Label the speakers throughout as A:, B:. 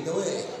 A: it away.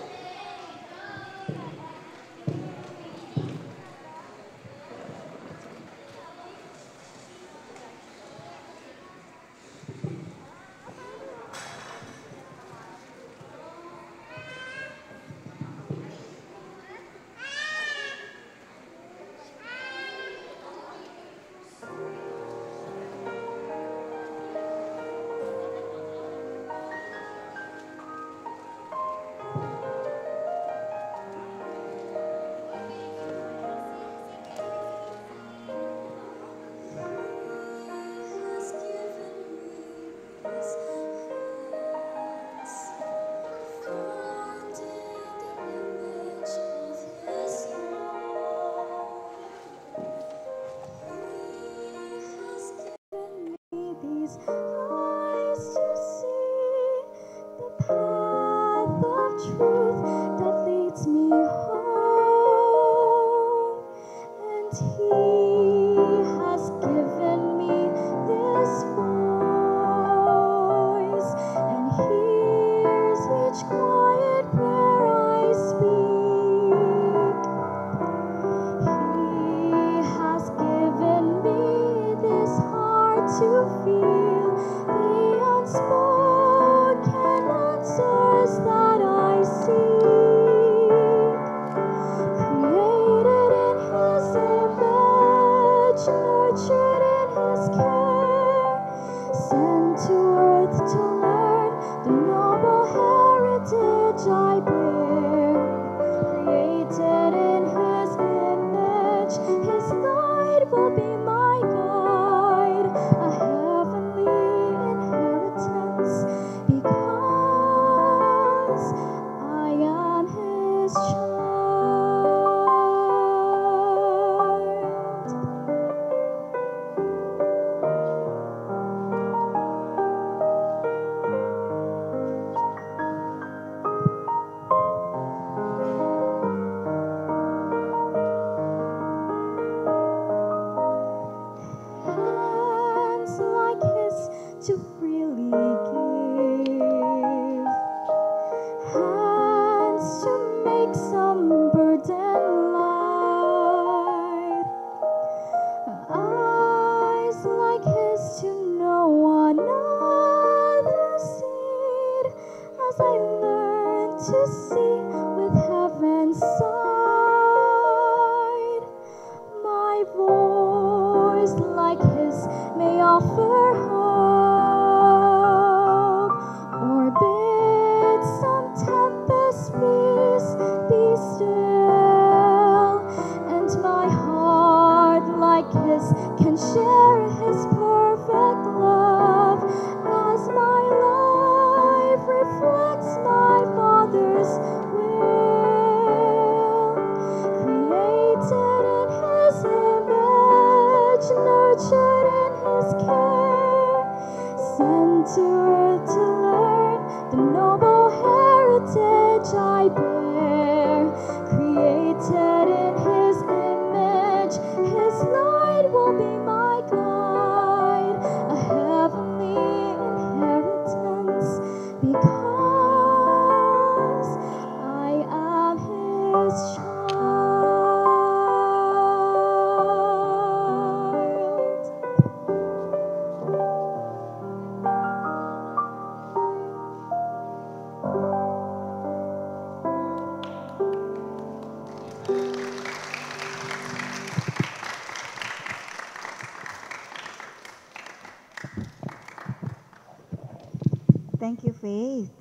B: Thank you, Faith.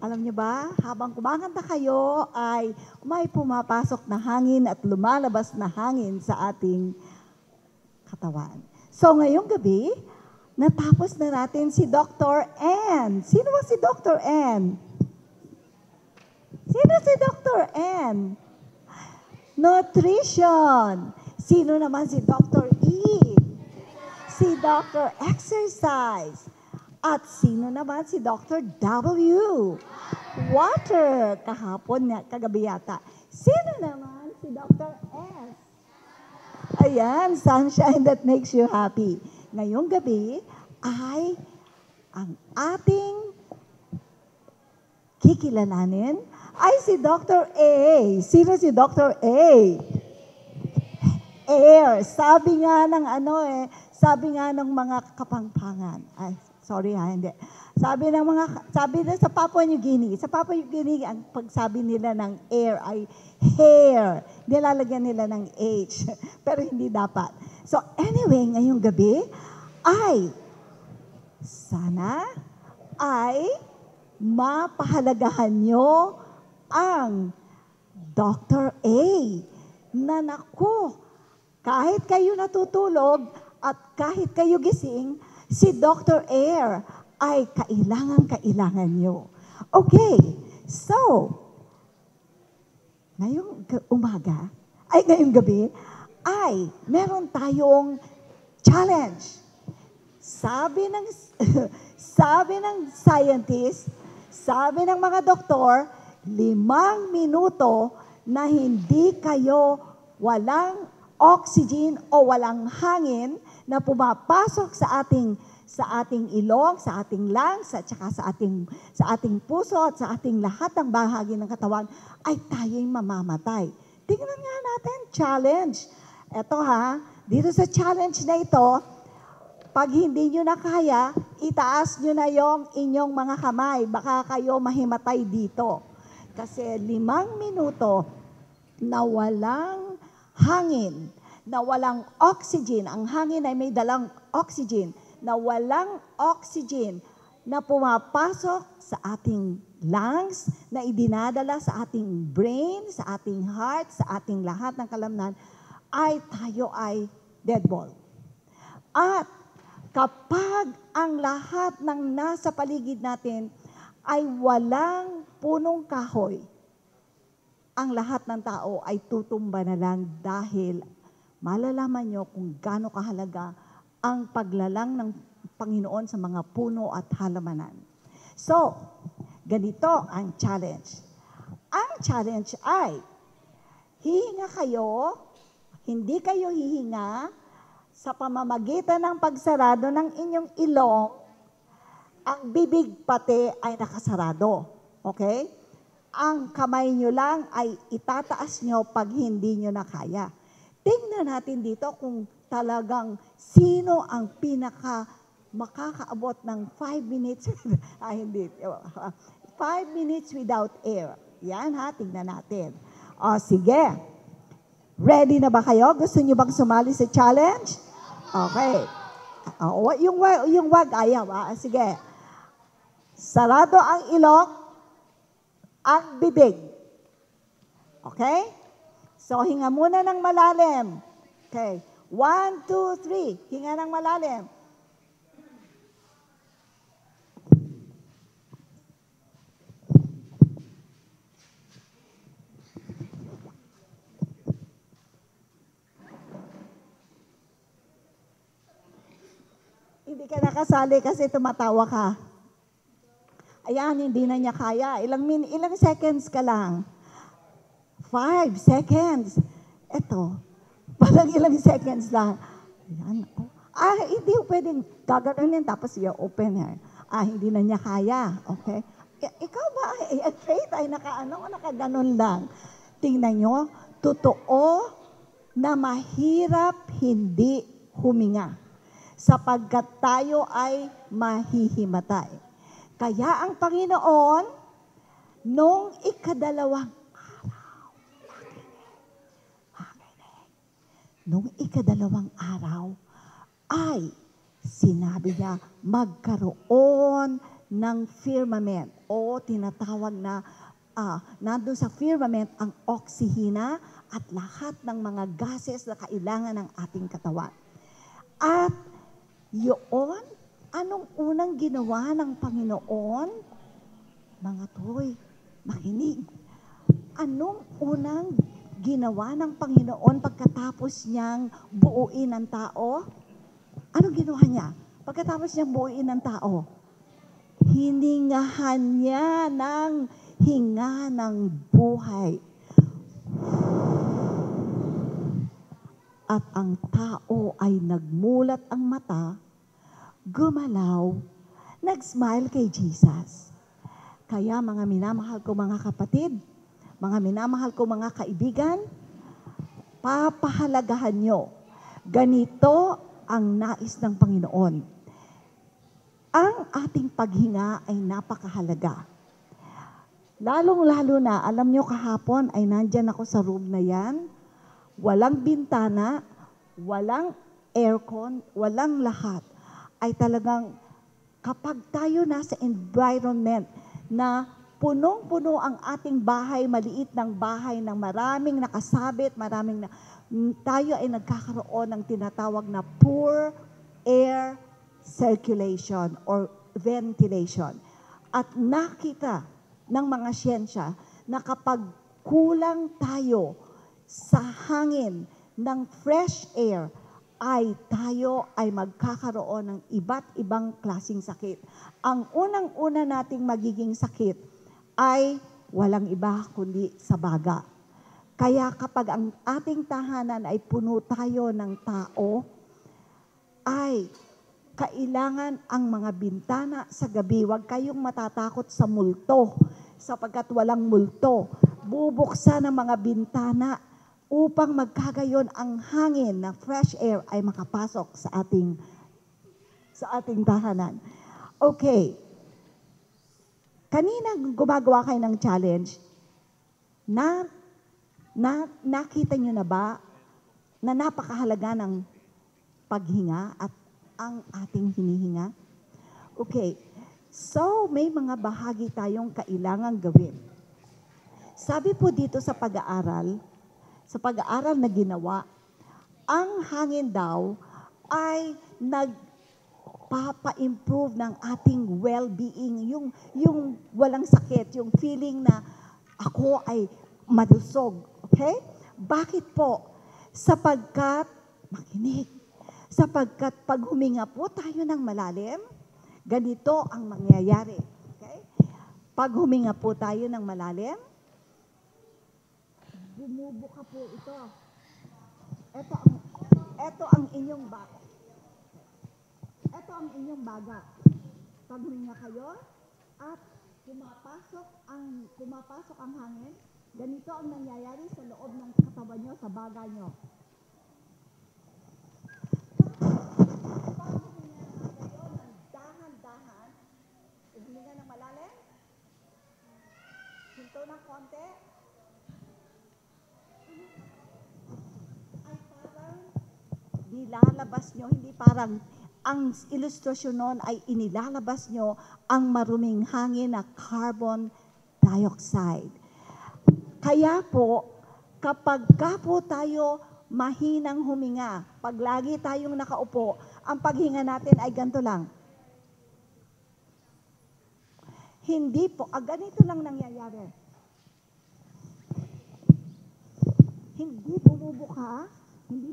B: Alam niyo ba, habang kumakanta kayo ay may pumapasok na hangin at lumalabas na hangin sa ating katawan. So ngayong gabi, natapos na natin si Dr. Ann. Sino ba si Dr. Ann? Sino si Dr. Ann? Nutrition. Sino naman si Dr. E? Si Dr. Exercise. At sino naman si Dr. W? Water. Kahapon na, kagabi yata. Sino naman si Dr. S? Ayan, sunshine that makes you happy. Ngayong gabi ay ang ating kikilalanin ay si Dr. A. Sino si Dr. A? Air. Sabi nga ng mga kapangpangan. Ay, sorry ha, hindi. Sabi na sa Papua New Guinea. Sa Papua New Guinea, ang pagsabi nila ng air ay hair. Nilalagyan nila ng H. Pero hindi dapat. So anyway, ngayong gabi ay sana ay mapahalagahan nyo ang Dr. A na naku, kahit kayo natutulog at kahit kayo gising, si Dr. Air ay kailangan nyo. Okay, so, ngayong ngayong gabi, ay meron tayong challenge. Sabi ng scientist, sabi ng mga doktor, 5 minuto na hindi kayo walang oxygen o walang hangin na pumapasok sa ating ilong, sa ating lungs, at saka sa ating puso at sa ating lahat ng bahagi ng katawan, ay tayo'y mamamatay. Tingnan nga natin, challenge. Ito dito sa challenge na ito, pag hindi nyo na kaya, itaas nyo na yung inyong mga kamay. Baka kayo mahimatay dito. Kasi 5 minuto na walang hangin, na walang oxygen. Ang hangin ay may dalang oxygen. Na walang oxygen na pumapasok sa ating lungs, na idinadala sa ating brain, sa ating heart, sa ating lahat ng kalamnan, ay tayo ay dead ball. At kapag ang lahat ng nasa paligid natin ay walang punong kahoy, ang lahat ng tao ay tutumba na lang dahil malalaman nyo kung gaano kahalaga ang paglalang ng Panginoon sa mga puno at halamanan. So, ganito ang challenge. Ang challenge ay, hihinga kayo, hindi kayo hihinga, sa pamamagitan ng pagsarado ng inyong ilong, ang bibig pati ay nakasarado. Okay? Ang kamay nyo lang ay itataas nyo pag hindi nyo na kaya. Tingnan natin dito kung talagang sino ang makakaabot ng 5 minutes. Hindi. 5 minutes without air. Yan tingnan natin. O, sige. Ready na ba kayo? Gusto nyo bang sumali sa challenge? Okay. Yung wag ayaw. Sige. Sarado ang ilong, ang bibig. Okay? So, hinga muna ng malalim. Okay. 1, 2, 3. Hinga ng malalim. Hindi ka nakasali kasi tumatawa ka. Ayan, hindi na niya kaya. Ilang seconds ka lang. 5 seconds. Ito, parang ilang seconds lang. Ayan. Hindi pwedeng gaganunin tapos i-open her. Hindi na niya kaya. Okay? Ikaw ba, Faith, ay nakaganon lang. Tingnan nyo, totoo na mahirap hindi huminga sapagkat tayo ay mahihimatay. Kaya ang Panginoon, nung ikadalawang araw, ay sinabi niya magkaroon ng firmament o tinatawag na nandun sa firmament ang oksihina at lahat ng mga gases na kailangan ng ating katawan. At yun, anong unang ginawa ng Panginoon? Mga toy, makinig. Anong unang ginawa ng Panginoon pagkatapos niyang buuin ang tao? Anong ginawa niya? Pagkatapos niyang buuin ang tao, hiningahan niya ng hinga ng buhay. At ang tao ay nagmulat ang mata, gumalaw, nag-smile kay Jesus. Kaya mga minamahal ko mga kapatid, mga minamahal ko mga kaibigan, papahalagahan nyo. Ganito ang nais ng Panginoon. Ang ating paghinga ay napakahalaga. Lalong-lalo na, alam nyo kahapon ay nandyan ako sa room na yan. Walang bintana, walang aircon, walang lahat. Ay talagang kapag tayo nasa environment na punong-puno ang ating bahay, maliit ng bahay, ng maraming nakasabit, tayo ay nagkakaroon ng tinatawag na poor air circulation or ventilation. At nakita ng mga siyensya na kapag kulang tayo sa hangin ng fresh air, ay tayo ay magkakaroon ng iba't ibang klaseng sakit. Ang unang-una nating magiging sakit ay walang iba kundi sa baga. Kaya kapag ang ating tahanan ay puno tayo ng tao, ay kailangan ang mga bintana sa gabi, huwag kayong matatakot sa multo, sapagkat walang multo. Bubuksan ang mga bintana upang magkagayon ang hangin na fresh air ay makapasok sa ating tahanan. Okay. Kanina gumagawa kayo ng challenge, nakita nyo na ba na napakahalaga ng paghinga at ang ating hinihinga? Okay. So, may mga bahagi tayong kailangang gawin. Sabi po dito sa pag-aaral na ginawa, ang hangin daw ay nagpapa-improve ng ating well-being, yung walang sakit, yung feeling na ako ay malusog. Okay? Bakit po? Sapagkat pag huminga po tayo ng malalim, ganito ang mangyayari. Okay? Pag huminga po tayo ng malalim, bumubuka po ito. Ito ang inyong baga. Ito ang inyong baga. Pag huminga kayo at pumapasok ang hangin, ganito ang nangyayari sa loob ng katawan nyo, sa baga nyo. Pag huminga kayo ng dahan-dahan, huminga ng malalim, hinto ng konti, ay parang nilalabas nyo, hindi parang, ang ilustrasyon nun ay inilalabas nyo ang maruming hangin na carbon dioxide. Kaya po, kapag po tayo mahinang huminga, pag lagi tayong nakaupo, ang paghinga natin ay ganito lang. Hindi po, ganito lang nangyayari. Hindi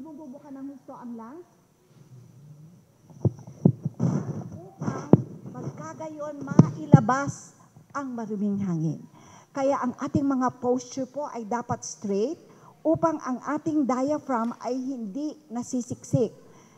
B: bumubuka ng husto ang lungs. Upang magkagayon mailabas ang maruming hangin. Kaya ang ating mga posture po ay dapat straight upang ang ating diaphragm ay hindi nasisiksik.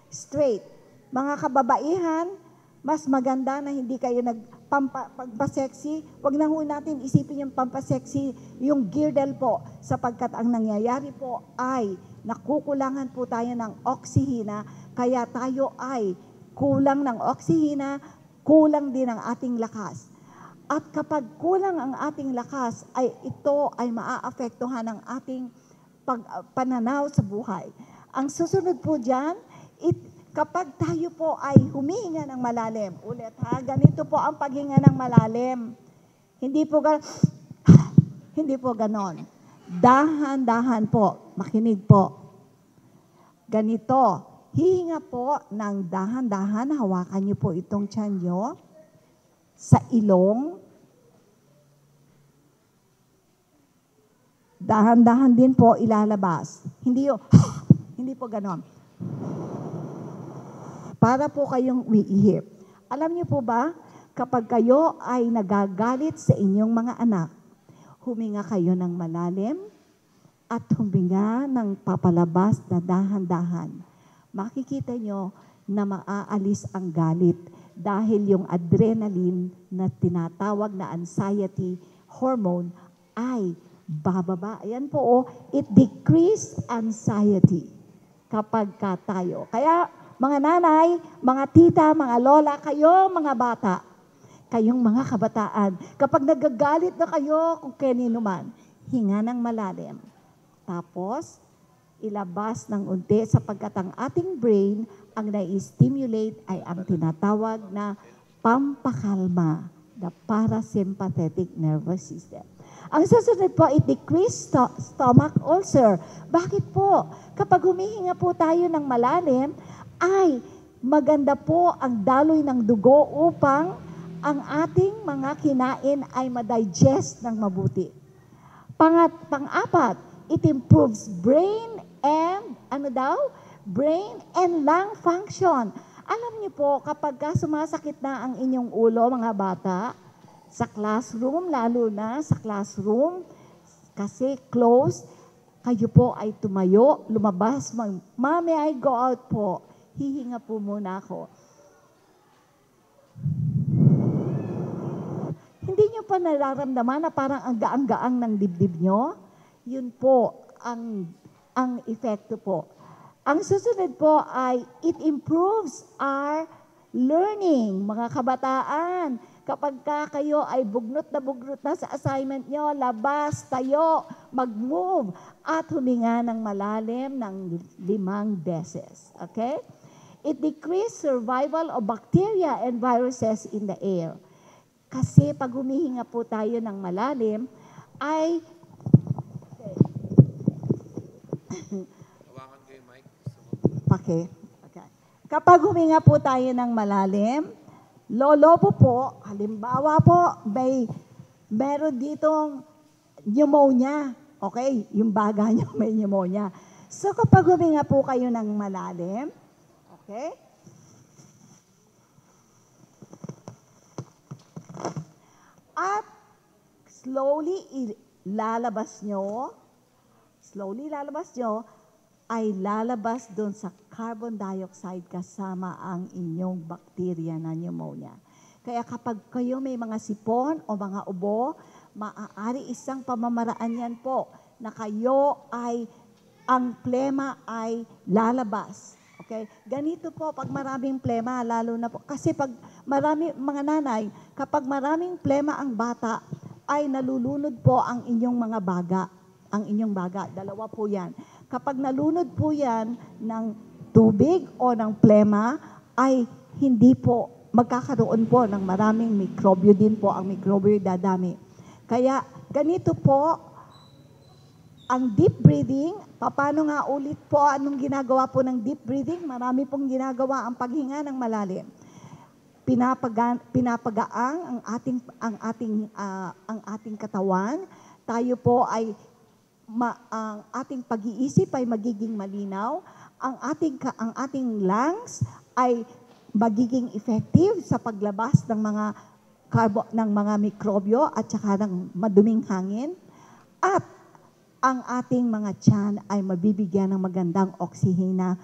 B: Straight. Mga kababaihan, mas maganda na hindi kayo pagpa-sexy. Huwag na ho natin isipin yung pampasexy, yung girdle po, sapagkat ang nangyayari po ay nakukulangan po tayo ng oksihina, kaya tayo ay kulang ng oksihina, kulang din ang ating lakas. At kapag kulang ang ating lakas, ay ito ay maaapektuhan ng ating pananaw sa buhay. Ang susunod po dyan, kapag tayo po ay humihinga ng malalim, ulit ha, ganito po ang paghinga ng malalim. Hindi po ganon. Dahan-dahan po, makinig po. Ganito, hihinga po ng dahan-dahan, hawakan niyo po itong tiyan niyo sa ilong. Dahan-dahan din po ilalabas. Hindi po ganon. Para po kayong umiihip. Alam niyo po ba, kapag kayo ay nagagalit sa inyong mga anak, huminga kayo ng malalim at huminga ng papalabas na dahan-dahan. Makikita nyo na maaalis ang galit. dahil yung adrenaline na tinatawag na anxiety hormone ay bababa. Ayan po, it decrease anxiety kapag ka tayo. Kaya mga nanay, mga tita, mga lola, kayo mga bata, kayong mga kabataan, kapag nagagalit na kayo kung kanino man, hinga ng malalim. Tapos, ilabas ng unti sapagkat ang ating brain, ang nai-stimulate ay ang tinatawag na pampakalma, the parasympathetic nervous system. Ang susunod po, it decrease stomach ulcer. Bakit po? Kapag humihinga po tayo ng malalim, ay maganda po ang daloy ng dugo upang ang ating mga kinain ay ma-digest ng mabuti. Pang-apat, it improves brain and, brain and lung function. Alam niyo po, kapag sumasakit na ang inyong ulo, mga bata, sa classroom, lalo na sa classroom, kasi close, kayo po ay tumayo, lumabas, Mommy, I go out po. Hihinga po muna ako. Hindi nyo pa nararamdaman na parang ang gaang-gaang ng dibdib nyo? Yun po ang epekto po. Ang susunod po ay it improves our learning, mga kabataan. Kapag kayo ay bugnot na sa assignment nyo, labas, tayo, mag-move, at huminga ng malalim ng 5 beses. Okay? It decreases survival of bacteria and viruses in the air. Kasi pag humihinga po tayo ng malalim, ay...
A: Hawakan ko yung mic.
B: Okay. Kapag huminga po tayo ng malalim, lolobo po, halimbawa po, meron ditong pneumonia. Okay? Yung baga nyo may pneumonia. So kapag huminga po kayo ng malalim, okay? At slowly lalabas nyo, ay lalabas doon sa carbon dioxide kasama ang inyong bakterya na pneumonia. Kaya kapag kayo may mga sipon o mga ubo, maaari isang pamamaraan yan po na kayo ay, ang plema ay lalabas. Okay? Ganito po pag maraming plema, lalo na po. Kasi pag mga nanay, kapag maraming plema ang bata, ay nalulunod po ang inyong mga baga. Ang inyong baga. Dalawa po yan. Kapag nalunod po yan ng tubig o ng plema, ay hindi po magkakaroon po ng maraming mikrobyo din po. Ang mikrobyo dadami. Kaya ganito po, ang deep breathing, paano nga ulit po, anong ginagawa po ng deep breathing? Marami pong ginagawa ang paghinga ng malalim. Pinapagaang ang ating katawan. Tayo po ay ang ating pag-iisip ay magiging malinaw, ang ating lungs ay magiging effective sa paglabas ng mga mikrobyo at saka ng maduming hangin, at ang ating mga tiyan ay mabibigyan ng magandang oksihena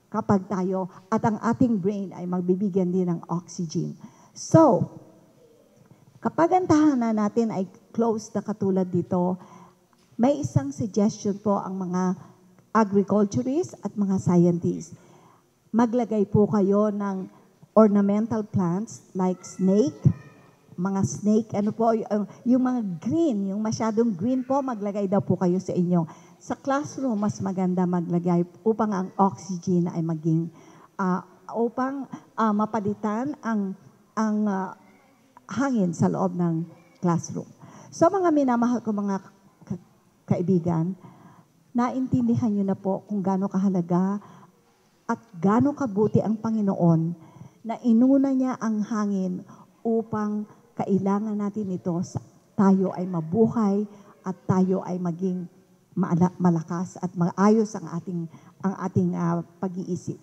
B: kapag tayo, at ang ating brain ay magbibigyan din ng oxygen. So, kapag ang tahanan natin ay close na katulad dito, may isang suggestion po ang mga agriculturists at mga scientists. Maglagay po kayo ng ornamental plants like snake, mga snake, yung mga green, yung masyadong green po, maglagay daw po kayo sa inyo. Sa classroom, mas maganda maglagay upang ang oxygen ay maging, upang mapalitan ang hangin sa loob ng classroom. So mga minamahal ko mga kaibigan, naintindihan nyo na po kung gaano kahalaga at gaano kabuti ang Panginoon na inuna niya ang hangin upang kailangan natin ito, tayo ay mabuhay at tayo ay maging malakas at maayos ang ating pag-iisip.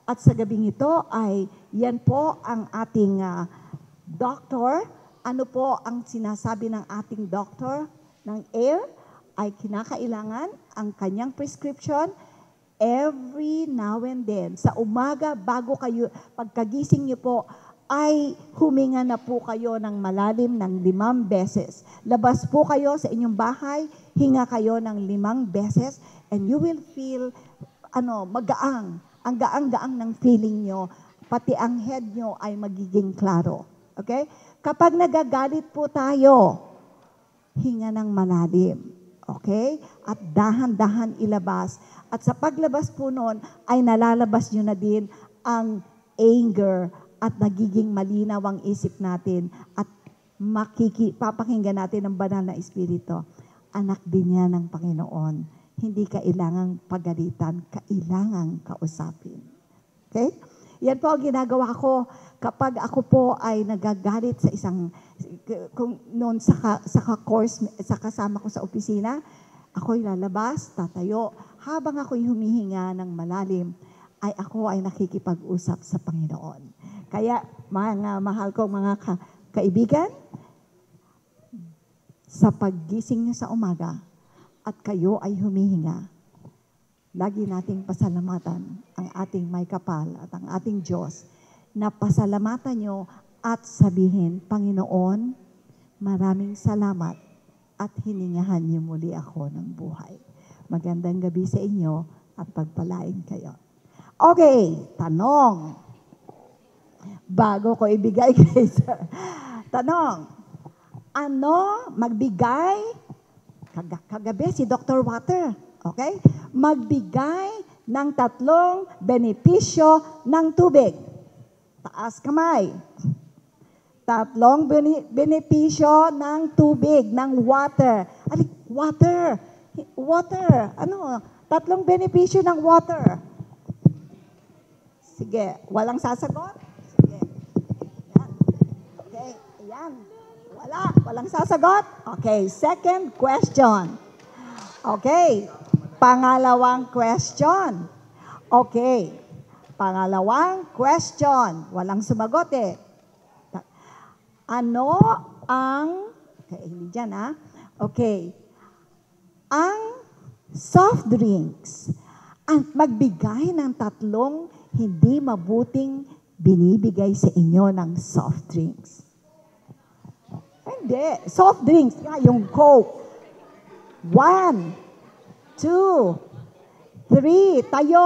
B: At sa gabing ito ay yan po ang ating doctor. Ano po ang sinasabi ng ating doctor ng air? Ay kinakailangan ang kanyang prescription every now and then. Sa umaga, bago kayo, pagkagising niyo po, ay huminga na po kayo ng malalim ng 5 beses. Labas po kayo sa inyong bahay, hinga kayo ng 5 beses, and you will feel, magaang. Ang gaang-gaang ng feeling nyo, pati ang head nyo ay magiging klaro. Okay? Kapag nagagalit po tayo, hinga ng malalim. Okay? At dahan-dahan ilabas. At sa paglabas po noon, ay nalalabas nyo na din ang anger at nagiging malinaw ang isip natin at papakinggan natin ang banal na espiritu. Anak din yan ng Panginoon. Hindi kailangang pagalitan, kailangang kausapin. Okay? Yan po ang ginagawa ko kapag ako po ay nagagalit sa noon sa course, sa kasama ko sa opisina, ako'y lalabas, tatayo. Habang ako'y humihinga ng malalim, ay ako ay nakikipag-usap sa Panginoon. Kaya, mga mahal kong mga kaibigan, sa paggising niyo sa umaga at kayo ay humihinga, lagi nating pasalamatan ang ating may kapal at ang ating Diyos na pasalamatan niyo at sabihin, Panginoon, maraming salamat at hiningahan niyo muli ako ng buhay. Magandang gabi sa inyo at pagpalain kayo. Okay, tanong. Bago ko ibigay kay Sir. Tanong, magbigay, kagabi si Dr. Water, okay? Magbigay ng 3 benepisyo ng tubig. Taas kamay. 3 benepisyo ng tubig, ng water. Water. Water. 3 benepisyo ng water. Sige, walang sasagot? Sige. Yan. Okay, ayan. Walang sasagot? Okay, second question. Okay, pangalawang question. Okay, pangalawang question. Walang sumagot eh. Ano ang, okay, hindi dyan ha. Okay, ang soft drinks, magbigay ng 3 hindi mabuting binibigay sa inyo ng soft drinks. Hindi. Soft drinks, yung Coke. 1, 2, 3. Tayo,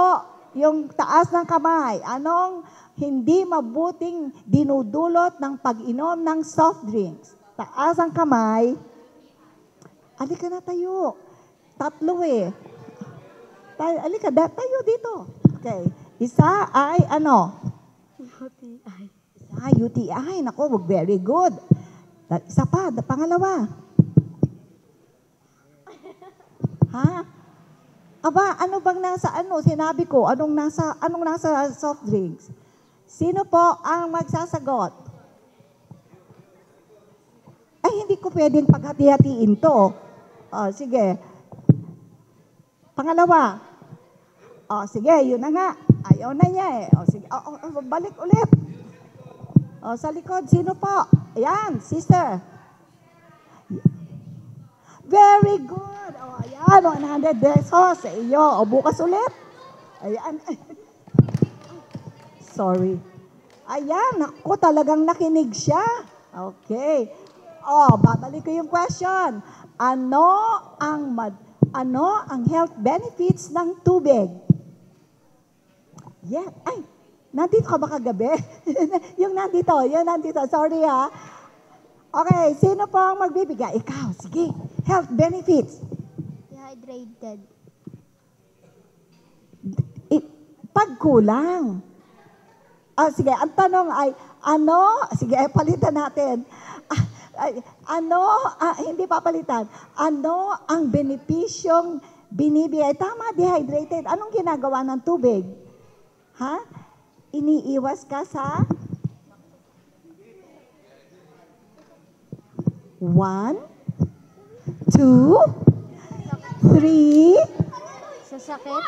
B: yung taas ng kamay. Anong hindi mabuting dinudulot ng pag-inom ng soft drinks? Taas ang kamay. Alika na tayo. 3 eh. Alika, tayo dito. Okay. Isa ay UTI. UTI. Naku, very good. Isa pa, pangalawa. Ha? Aba, ano bang nasa Sinabi ko, anong nasa soft drinks? Sino po ang magsasagot? Ay, hindi ko pwedeng paghati-hatiin to. Sige. Pangalawa. Sige, yun na nga. Ayaw na niya eh. Sige. Balik ulit. Sa likod, sino po? Ayan, sister. Very good. Ayan, 100 pesos sa iyo. Bukas ulit. Ayan. Sorry. Ayan, naku, talagang nakinig siya. Okay. Babalik ko yung question. Ano ang health benefits ng tubig? Yeah. Ay, nandito ka ba kagabi? yung nandito. Sorry ha. Okay, sino po ang magbibigay? Ikaw, sige. Health benefits.
A: Dehydrated.
B: Pagkulang. Sige, ang tanong ay, sige, palitan natin. Hindi papalitan. Ano ang benepisyong binibigay? Tama, dehydrated. Anong ginagawa ng tubig? Ha? Iniiwas ka sa 1, 2, 3.
A: Sa sakit?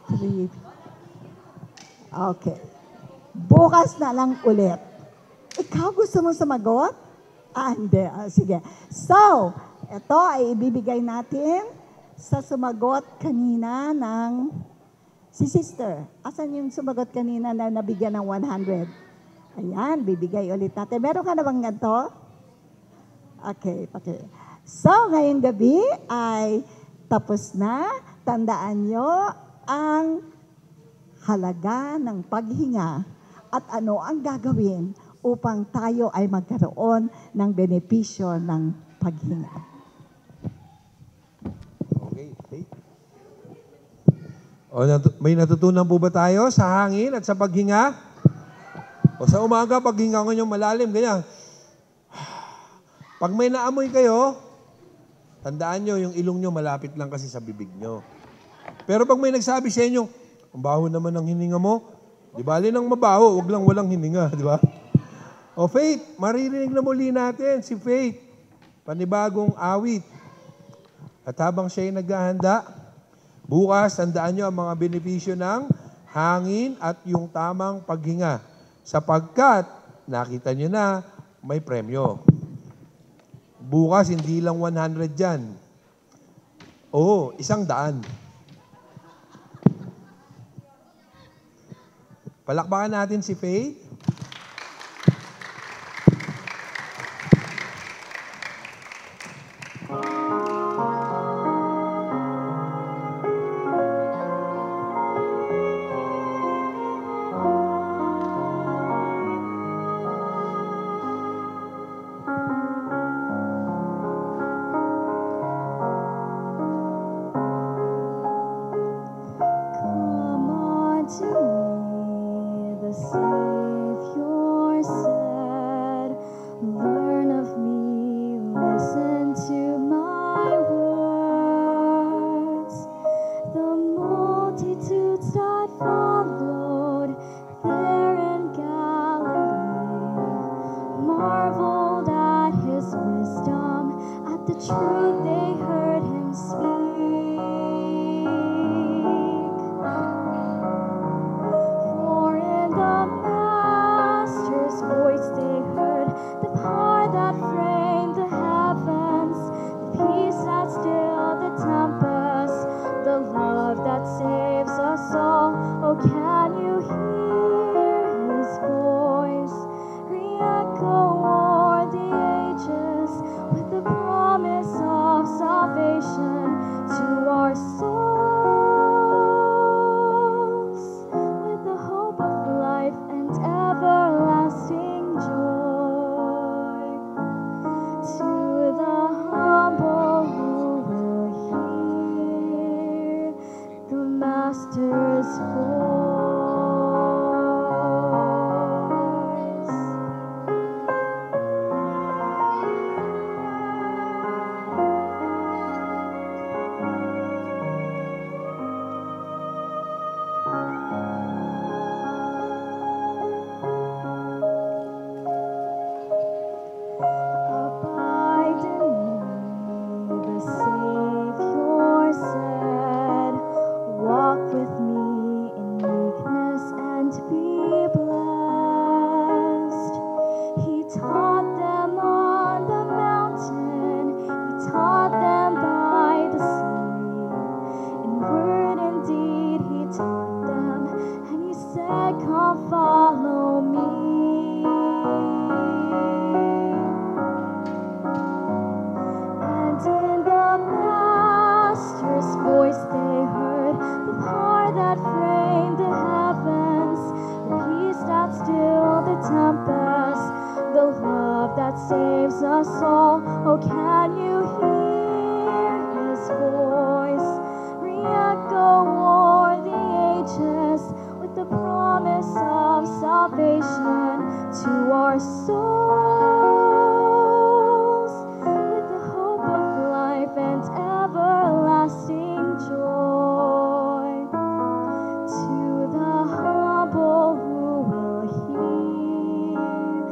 B: 3. Okay. Bukas na lang ulit. Ikaw gusto mo sumagot? Hindi. Sige. So, ito ay ibibigay natin sa sumagot kanina ng si sister. Asan yung sumagot kanina na nabigyan ng 100? Ayan, bibigay ulit natin. Meron ka na bang ganito? Okay, okay. So, ngayong gabi ay tapos na. Tandaan nyo ang halaga ng paghinga at ano ang gagawin upang tayo ay magkaroon ng benepisyo ng paghinga.
C: Okay. O, may natutunan po ba tayo sa hangin at sa paghinga? O sa umaga, paghinga ko nyo malalim, ganyan. Pag may naamoy kayo, tandaan nyo, yung ilong nyo malapit lang kasi sa bibig nyo. Pero pag may nagsabi sa inyo, ang baho naman ng hininga mo, di bali nang mabaho, wag lang walang hininga, di ba? O Faith, maririnig na muli natin si Faith, panibagong awit. At habang siya ay naghahanda, bukas, tandaan nyo ang mga benepisyo ng hangin at yung tamang paghinga. Sapagkat, nakita nyo na, may premyo. Bukas, hindi lang 100 dyan. Oo, 100. Palakpakan natin si Faith.
A: Come on to me, the Savior said. Learn of me, listen to my words. The multitudes that followed there in Galilee marveled at his wisdom, at the truth they heard him speak. For in the Master's voice they heard the power that framed the heavens, the peace that stilled the tempest, the love that saves us all. Oh, can you hear his voice re-echo o'er the ages with the promise of salvation to our souls, with the hope of life and everlasting joy, to the humble who will hear the Master's voice. Abide in me, the Savior said. Walk with me in meekness and be blessed. He taught them on the mountain, he taught them by the sea. In word and deed he taught them, and he said, come follow me. And in the Master's voice they heard the power that framed the heavens, the peace that stilled the tempest, the love that saves us all. Oh, can you hear his voice re-echo o'er the ages with the promise of salvation to our souls, with the hope of life and everlasting joy, to the humble who will hear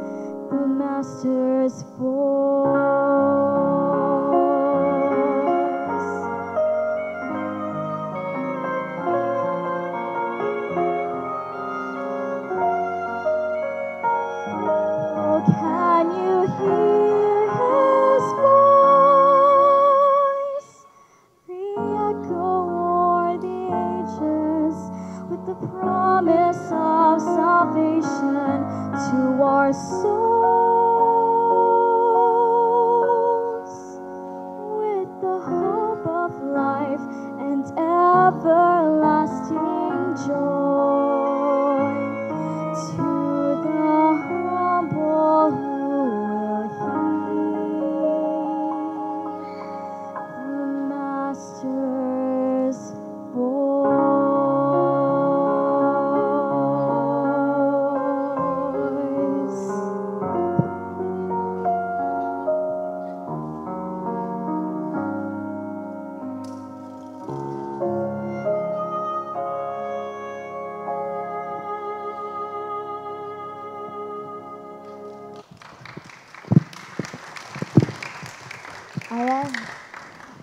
A: the Master's voice. Oh, can you hear his voice re-echo o'er the ages with the promise of salvation to Ayan.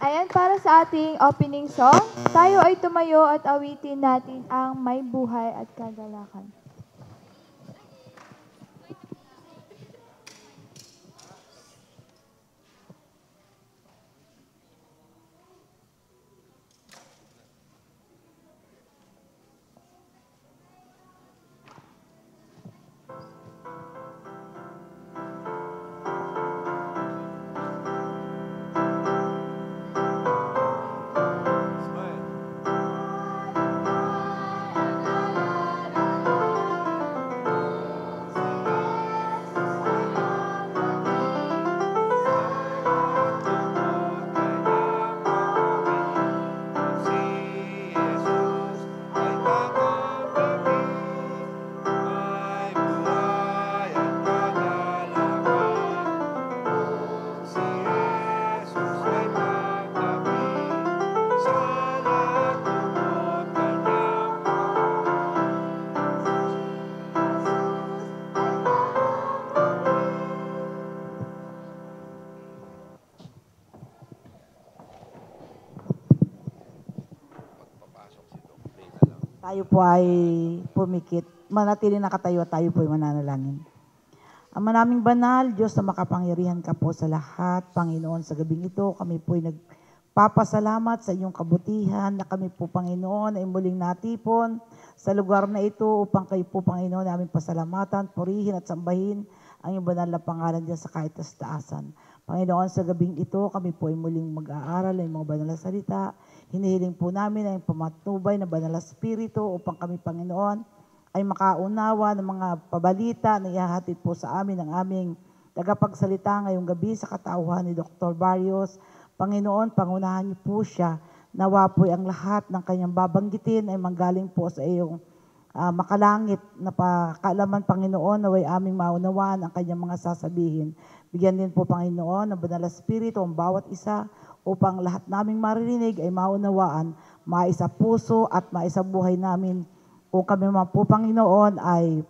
A: Ayan, para sa ating opening song, tayo ay tumayo at awitin natin ang May Buhay at Kagalakan.
B: Tayo po ay pumikit. Manatili nakatayo at tayo po ay mananalangin. Ang manaming banal, Diyos na makapangyarihan ka po sa lahat, Panginoon, sa gabing ito, kami po ay nagpapasalamat sa iyong kabutihan na kami po, Panginoon, ay muling natipon sa lugar na ito upang kayo po, Panginoon, namin pasalamatan, purihin at sambahin ang iyong banal na pangalan diyan sa kahit taasan. Panginoon, sa gabing ito, kami po ay muling mag-aaral ng mga banal na salita. Hinihiling po namin ang pamatnubay na banal na spirito upang kami, Panginoon, ay makaunawa ng mga pabalita na ihahatid po sa amin ng aming tagapagsalita ngayong gabi sa katauhan ni Dr. Barrios. Panginoon, pangunahan niyo po siya. Nawa po ang lahat ng kanyang babanggitin ay manggaling po sa iyong makalangit na kaalaman, Panginoon, naway aming maunawaan ang kanyang mga sasabihin. Bigyan din po, Panginoon, ng banal na spirito ang bawat isa upang lahat naming maririnig ay maunawaan, maisa puso at maisa buhay namin. Kung kami man po, Panginoon, ay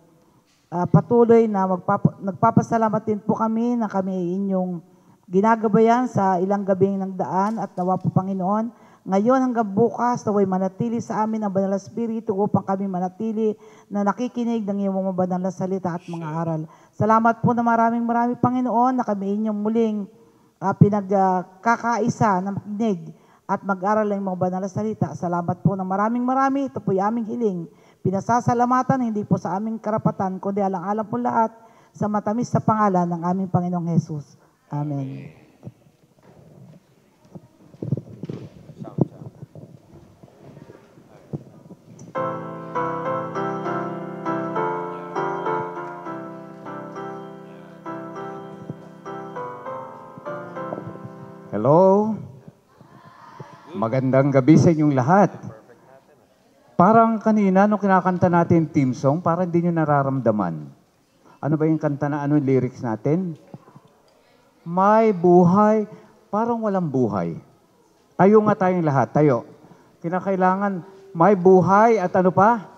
B: patuloy na nagpapasalamat din po kami na kami ay inyong ginagabayan sa ilang gabing ng daan at nawa po, Panginoon, ngayon hanggang bukas, naway manatili sa amin ang banal na spirito upang kami manatili na nakikinig ng iyong mga banal na salita at mga aral. Salamat po na maraming Panginoon, na kami inyong muling pinagkakaisa na makinig at mag-aral ng mga banal na salita. Salamat po na maraming. Ito po yung aming hiling. Pinasasalamatan, hindi po sa aming karapatan, kundi alang-alang po lahat sa matamis sa pangalan ng aming Panginoong Jesus. Amen.
D: Hello? Magandang gabi sa inyong lahat. Parang kanina, nung kinakanta natin team song, parang hindi nyo nararamdaman. Ano ba yung kanta na, ano yung lyrics natin? May buhay, parang walang buhay. Tayo nga tayong lahat, tayo. Kinakailangan may buhay at ano pa?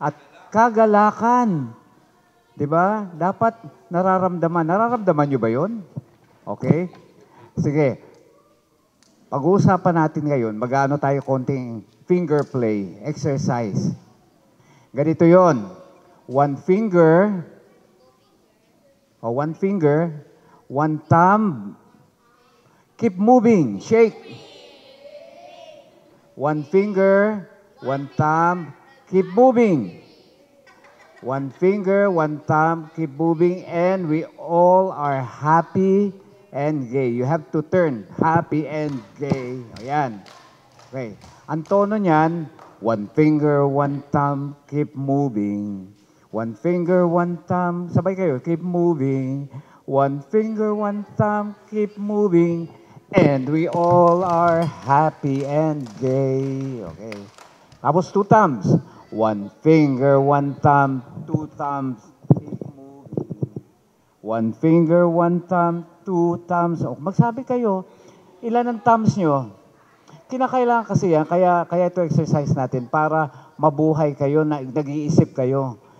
D: At kagalakan. Diba? Dapat nararamdaman. Nararamdaman nyo ba yun? Okay? Sige. Pag-uusapan natin ngayon, mag-ano tayo konting finger play, exercise. Ganito yon. One finger, one thumb. Keep moving, shake. One finger, one thumb, keep moving. One finger, one thumb, keep moving, and we all are happy and gay. You have to turn happy and gay. Ayan. Okay. Ang tono niyan, one finger, one thumb, keep moving. One finger, one thumb, sabay kayo, keep moving. One finger, one thumb, keep moving. And we all are happy and gay. Okay. Tapos two thumbs. One finger, one thumb, two thumbs, keep moving. One finger, one thumb, two thumbs. O, magsabi kayo, ilan ang thumbs nyo? Kinakailangan kasi yan, kaya ito exercise natin para mabuhay kayo, na nag-iisip kayo.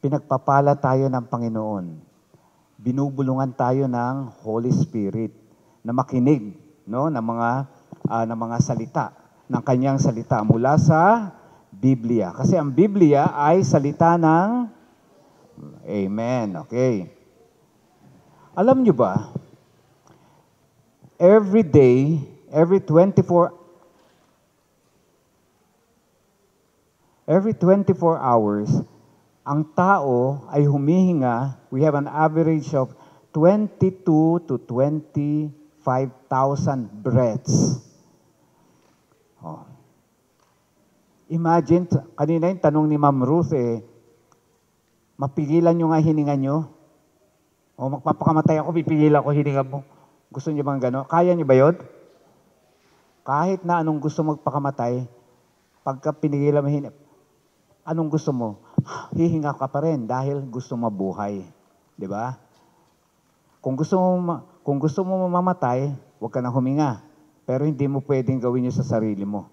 D: pinagpapala tayo ng Panginoon. Binubulungan tayo ng Holy Spirit na makinig, no, ng mga salita, ng kanyang salita mula sa Biblia. Kasi ang Biblia ay salita ng Amen. Okay. Alam nyo ba, every day, every 24 hours, ang tao ay humihinga, we have an average of 22 to 25,000 breaths. Oh. Imagine, kanina yung tanong ni Ma'am Ruth, mapigilan nyo nga hininga nyo? O magpapakamatay ako, pipigilan ko hininga mo. Gusto nyo bang gano'n? Kaya nyo ba yun? Kahit na anong gusto magpakamatay, pagka pinigilan mo hininga, anong gusto mo? Hihinga ka pa rin dahil gusto mabuhay. Di ba? Kung gusto mo mamamatay, huwag ka na huminga. Pero hindi mo pwedeng gawin yun sa sarili mo.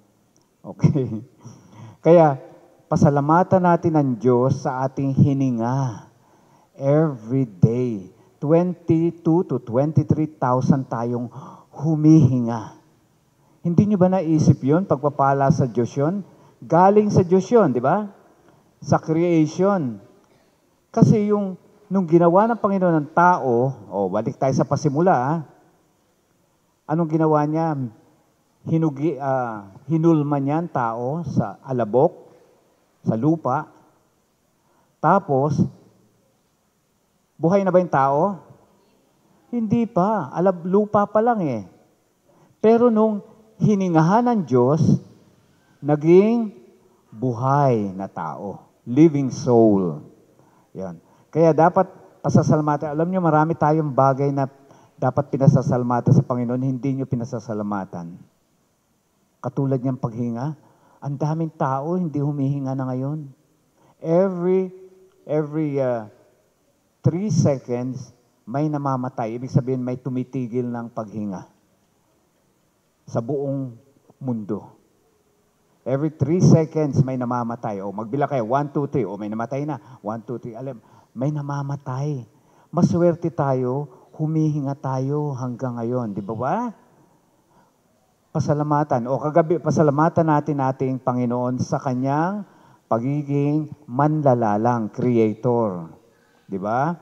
D: Okay? Kaya, pasalamatan natin ang Diyos sa ating hininga. Every day, 22 to 23,000 tayong humihinga. Hindi nyo ba naisip yun? Pagpapala sa Diyos yun? Galing sa Diyos yun, di ba? Sa creation. Kasi nung ginawa ng Panginoon ng tao, balik tayo sa pasimula, anong ginawa niya? Hinulma niya ang tao sa alabok, sa lupa. Tapos, buhay na ba yung tao? Hindi pa. Lupa pa lang eh. Pero nung hiningahan ng Diyos, naging buhay na tao. Living soul. Yan. Kaya dapat pasasalamatan. Alam niyo, marami tayong bagay na dapat pinasasalamatan sa Panginoon, hindi niyo pinasasalamatan. Katulad niyang paghinga, ang daming tao hindi humihinga na ngayon. Every 3 seconds, may namamatay. Ibig sabihin, may tumitigil ng paghinga sa buong mundo. Every 3 seconds, may namamatay. O magbila kayo, 1, 2, 3. O may namatay na. 1, 2, 3. Alam, may namamatay. Maswerte tayo, humihinga tayo hanggang ngayon. Di ba ba? Pasalamatan. O kagabi, pasalamatan natin ating Panginoon sa kanyang pagiging manlalalang, creator. Di ba?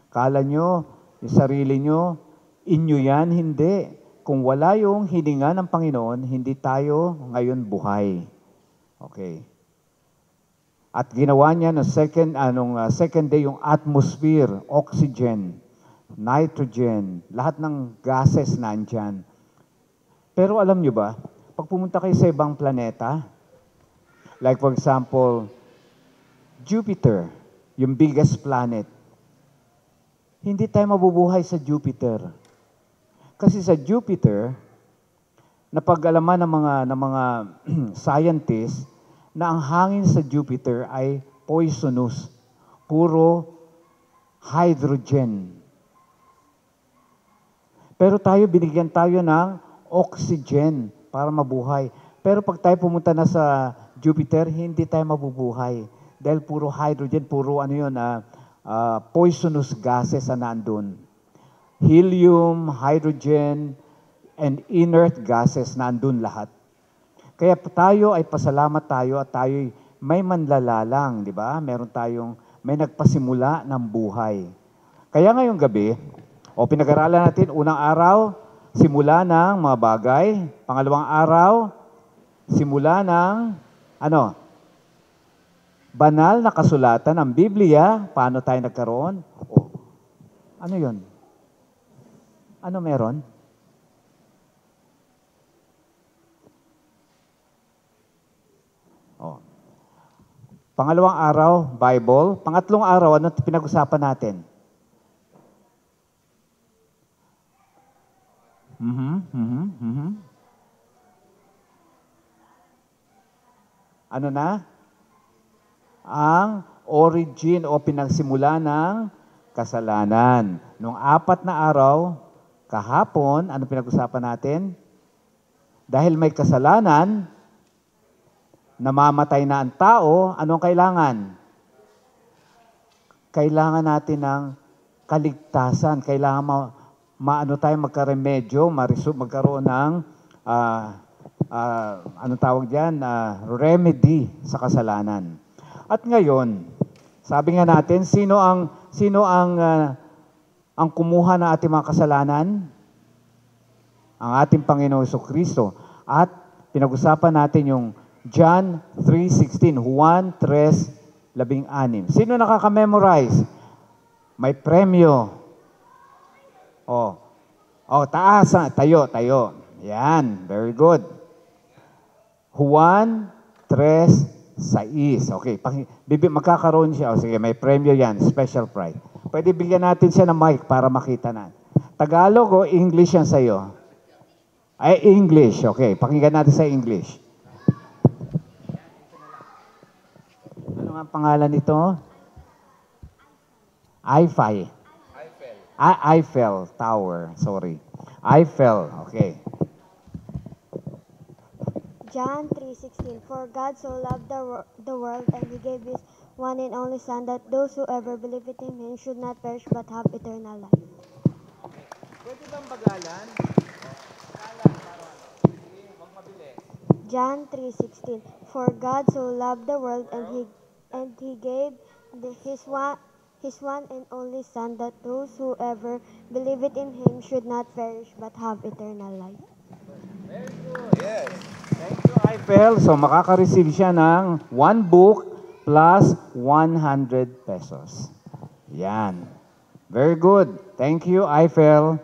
D: Kala nyo, yung sarili nyo, inyo yan, hindi. Kung wala yung hininga ng Panginoon, hindi tayo ngayon buhay. Okay. At ginawa niya no second day yung atmosphere, oxygen, nitrogen, lahat ng gases nandyan. Pero alam nyo ba, pag pumunta kayo sa ibang planeta, like for example, Jupiter, yung biggest planet, hindi tayo mabubuhay sa Jupiter. Kasi sa Jupiter, napag-alaman ng mga scientists na ang hangin sa Jupiter ay poisonous. Puro hydrogen. Pero binigyan tayo ng oxygen para mabuhay. Pero pag tayo pumunta na sa Jupiter, hindi tayo mabubuhay. Dahil puro hydrogen, puro poisonous gases na nandun. Helium, hydrogen, and inert gases nandun lahat. Kaya tayo ay pasalamat tayo at tayo may manlalalang, di ba? May nagpasimula ng buhay. Kaya ngayong gabi, pinag-aralan natin, unang araw, simula ng mga bagay. Pangalawang araw, simula ng, banal na kasulatan ng Biblia. Paano tayo nagkaroon? Ano yun? Ano meron? Pangalawang araw, Bible. Pangatlong araw, ano pinag-usapan natin? Ano na? Ang origin o pinagsimula ng kasalanan. Nung 4 na araw, kahapon, ano pinag-usapan natin? Dahil may kasalanan, namamatay na ang tao, anong kailangan? kailangan natin ng kaligtasan. Kailangan maano tayo magkaremedyo, magkaroon ng anong tawag diyan, remedy sa kasalanan. At ngayon, sabi nga natin, sino ang kumuha ng ating mga kasalanan? Ang ating Panginoon Jesucristo. At pinag-usapan natin yung John 3:16, Juan 3:16. Sino nakaka-memorize? May premyo. Taas. Tayo. Yan, very good. Juan 3:6. Okay, magkakaroon siya. Sige, may premyo yan, special prize. Pwede bigyan natin siya ng mic para makita na. Tagalog o English yan sa'yo? Ay, English. Okay, pakinggan natin sa English. Ano nga ang pangalan nito? Eiffel Tower. Sorry. Eiffel. Okay.
E: John 3:16. For God so loved the world, and He gave His one and only Son, that those who ever believe in Him should not perish but have eternal life.
D: Pwede bang bagalan?
E: John 3:16. For God so loved the world, and He gave His one and only Son, that those who ever believe in Him should not perish but have eternal life.
D: Very good. Yes. Thank you, Eiffel. So makaka-receive siya ng one book plus 100 pesos. Yan. Very good. Thank you, Eiffel.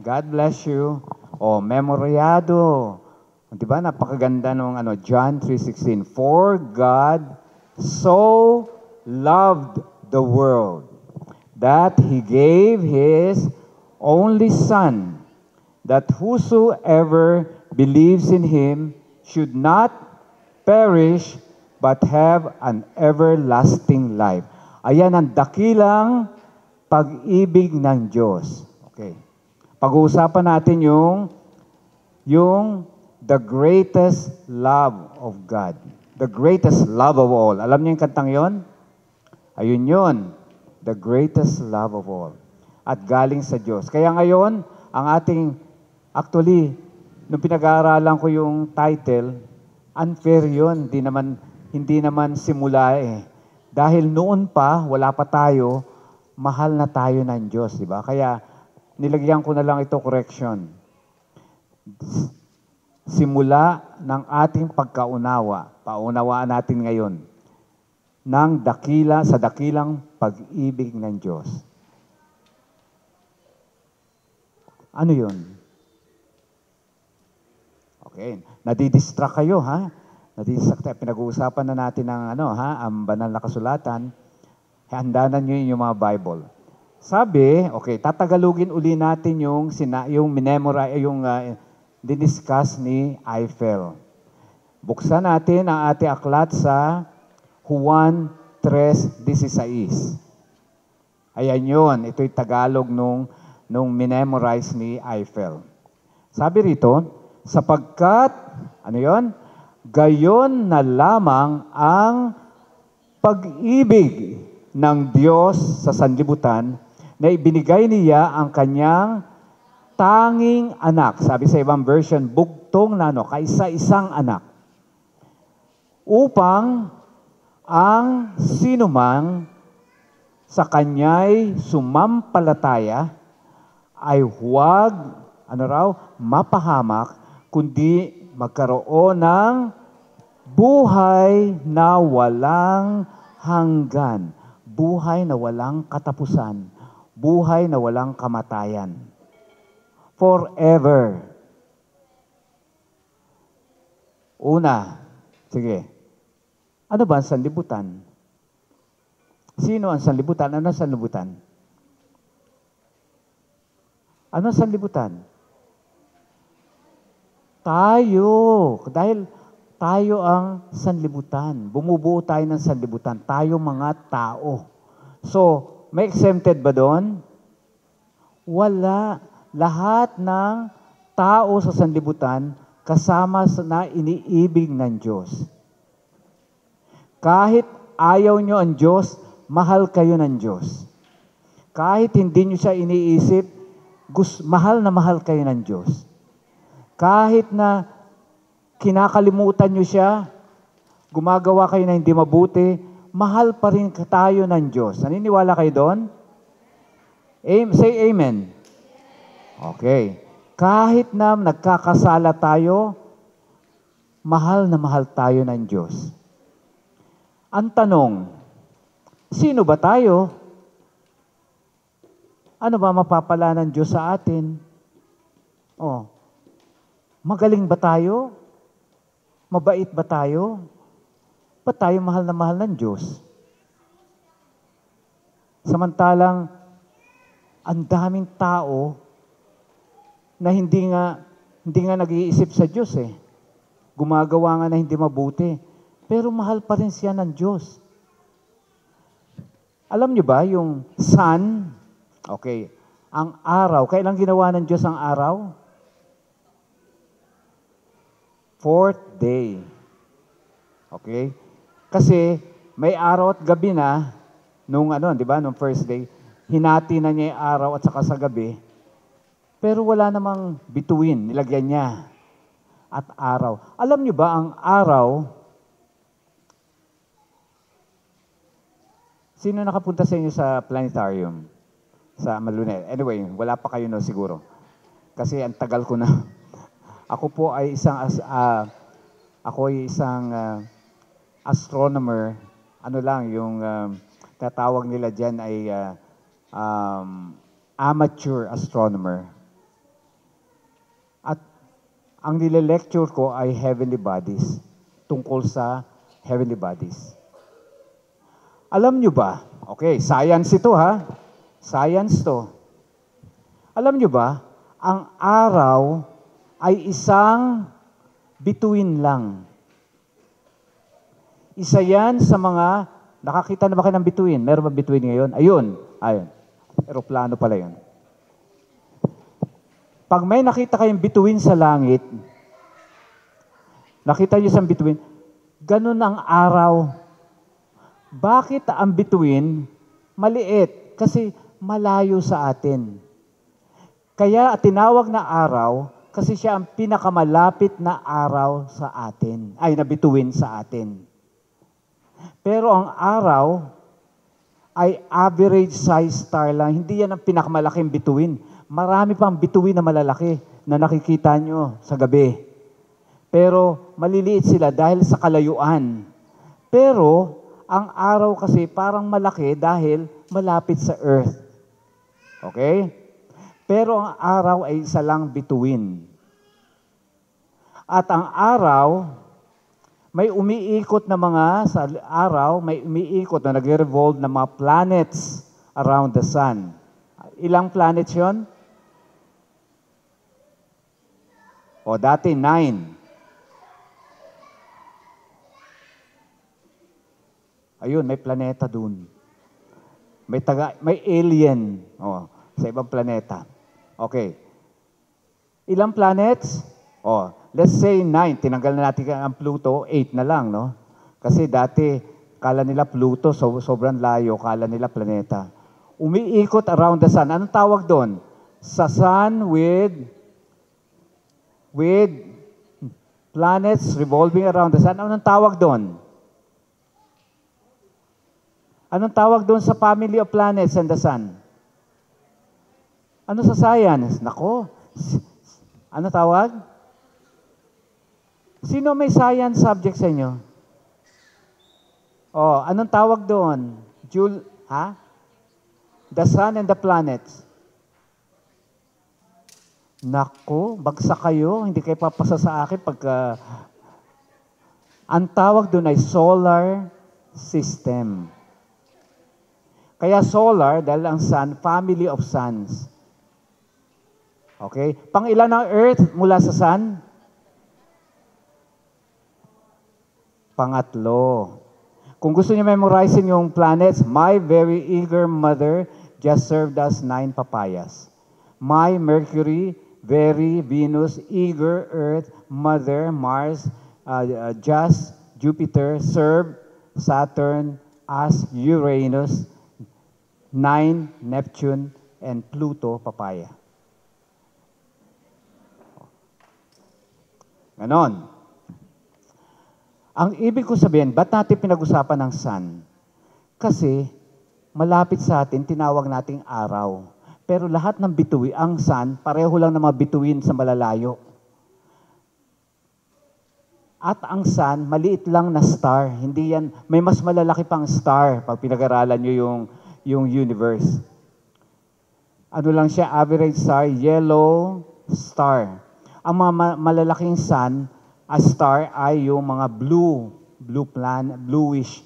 D: God bless you. Memoryado. Diba? Napakaganda ng John 3:16. For God so loved the world that He gave His only Son, that whosoever believes in Him should not perish but have an everlasting life. Ayan ang dakilang pag-ibig ng Diyos. Okay. Pag-uusapan natin yung the greatest love of God. The greatest love of all. Alam niyo yung kantang yon? Ayun yun. The greatest love of all. At galing sa Diyos. Kaya ngayon, actually, nung pinag-aaralan ko yung title, unfair yun. Hindi naman simula eh. Dahil noon pa, wala pa tayo, mahal na tayo ng Diyos, di ba? Kaya nilagyan ko na lang ito correction. Simula ng ating pagkaunawa, paunawaan natin ngayon, sa dakilang pag-ibig ng Diyos. Ano yun? Okay. Nadidistract kayo, ha? Nadidistract tayo. Pinag-uusapan na natin ng ang banal na kasulatan. Handanan nyo yung mga Bible. Sabi, okay, tatagalugin uli natin yung diniscuss ni Eiffel. Buksan natin ang ating aklat sa Juan 3:16. Ayan yun. Ito'y Tagalog nung minemorize ni Eiffel. Sabi rito, sapagkat, gayon na lamang ang pag-ibig ng Diyos sa sanlibutan na ibinigay niya ang kanyang tanging anak. Sabi sa ibang version, bugtong na kaisa-isang anak. Upang ang sinumang sa kanya'y sumampalataya ay huwag, mapahamak, kundi magkaroon ng buhay na walang hanggan, buhay na walang katapusan, buhay na walang kamatayan. Forever. Una, sige. Ano ba ang sanlibutan? Sino ang sanlibutan? Ano ang sanlibutan? Ano ang sanlibutan? Tayo. Dahil tayo ang sanlibutan. Bumubuo tayo ng sanlibutan. Tayo mga tao. So, may exempted ba doon? Wala. Lahat ng tao sa sanlibutan kasama na iniibig ng Diyos. Kahit ayaw nyo ang Diyos, mahal kayo ng Diyos. Kahit hindi nyo siya iniisip, mahal na mahal kayo ng Diyos. Kahit na kinakalimutan nyo siya, gumagawa kayo na hindi mabuti, mahal pa rin tayo ng Diyos. Naniniwala kayo doon? Say amen. Okay. Kahit na nagkakasala tayo, mahal na mahal tayo ng Diyos. Ang tanong, sino ba tayo? Ano ba mapapala ng Diyos sa atin? Magaling ba tayo? Mabait ba tayo? Ba't tayo mahal na mahal ng Diyos? Samantalang, ang daming tao na hindi nga nag-iisip sa Diyos eh. Gumagawa nga na hindi mabuti. Pero mahal pa rin siya ng Diyos. Alam niyo ba yung sun? Okay. Ang araw. Kailan ginawa ng Diyos ang araw? 4th day. Okay? Kasi may araw at gabi na nung di ba, nung first day, hinati na niya yung araw at saka sa gabi. Pero wala namang bituin, nilagyan niya. At araw. Alam niyo ba, ang araw, sino nakapunta sa inyo sa planetarium? Sa Malunel. Anyway, wala pa kayo no siguro. Kasi ang tagal ko na. Ako po ay isang astronomer. Ano lang, yung tatawag nila dyan ay amateur astronomer. At ang nile-lecture ko ay heavenly bodies, tungkol sa heavenly bodies. Alam nyo ba, okay, science ito ha, science to. Alam nyo ba, ang araw ay isang bituin lang. Isa yan sa mga, nakakita na ba kayo ng bituin? Meron ba bituin ngayon? Ayun. Aeroplano pala yun. Pag may nakita kayong bituin sa langit, nakita niyo sa bituin, ganun ang araw. Bakit ang bituin maliit? Kasi malayo sa atin. Kaya tinawag na araw, kasi siya ang pinakamalapit na araw sa atin, na bituin sa atin. Pero ang araw ay average size star lang. Hindi yan ang pinakamalaking bituin. Marami pang bituin na malalaki na nakikita nyo sa gabi. Pero maliliit sila dahil sa kalayuan. Pero ang araw kasi parang malaki dahil malapit sa earth. Okay? Pero ang araw ay isa lang bituin. At ang araw, may umiikot na sa araw, may umiikot na nagre-revolve na mga planets around the sun. Ilang planets yon? Dati 9. Ayun, may planeta dun. May alien sa ibang planeta. Okay. Ilang planets? Let's say 9. Tinanggal na natin ang Pluto, 8 na lang, no? Kasi dati, kala nila Pluto, sobrang layo, kala nila planeta. Umiikot around the sun. Anong tawag doon? Sa sun with planets revolving around the sun. Anong tawag doon? Anong tawag doon sa family of planets and the sun? Ano sa science? Nako. Ano tawag? Sino may science subject sa inyo? Anong tawag doon? The sun and the planets. Nako, bagsak kayo. Hindi kayo papasa sa akin pagka... Ang tawag doon ay solar system. Kaya solar, dahil ang sun, family of suns. Okay? Pang-ilan ang Earth mula sa sun? Pangatlo. Kung gusto niyo memorizing yung planets, my very eager mother just served us 9 papayas. My Mercury, very Venus, eager Earth, Mother, Mars, just Jupiter, serve Saturn, as Uranus, 9, Neptune, and Pluto, papaya. Ganon. Ang ibig ko sabihin, ba't natin pinag-usapan ng sun? Kasi malapit sa atin, tinawag nating araw. Pero lahat ng bituin, ang sun, pareho lang ng mga bituin sa malalayo. At ang sun, maliit lang na star. Hindi yan, may mas malalaki pang star pag pinag-aralan nyo yung universe. Ano lang siya, average star, yellow star. Ang mga malalaking sun, a star ay yung mga bluish.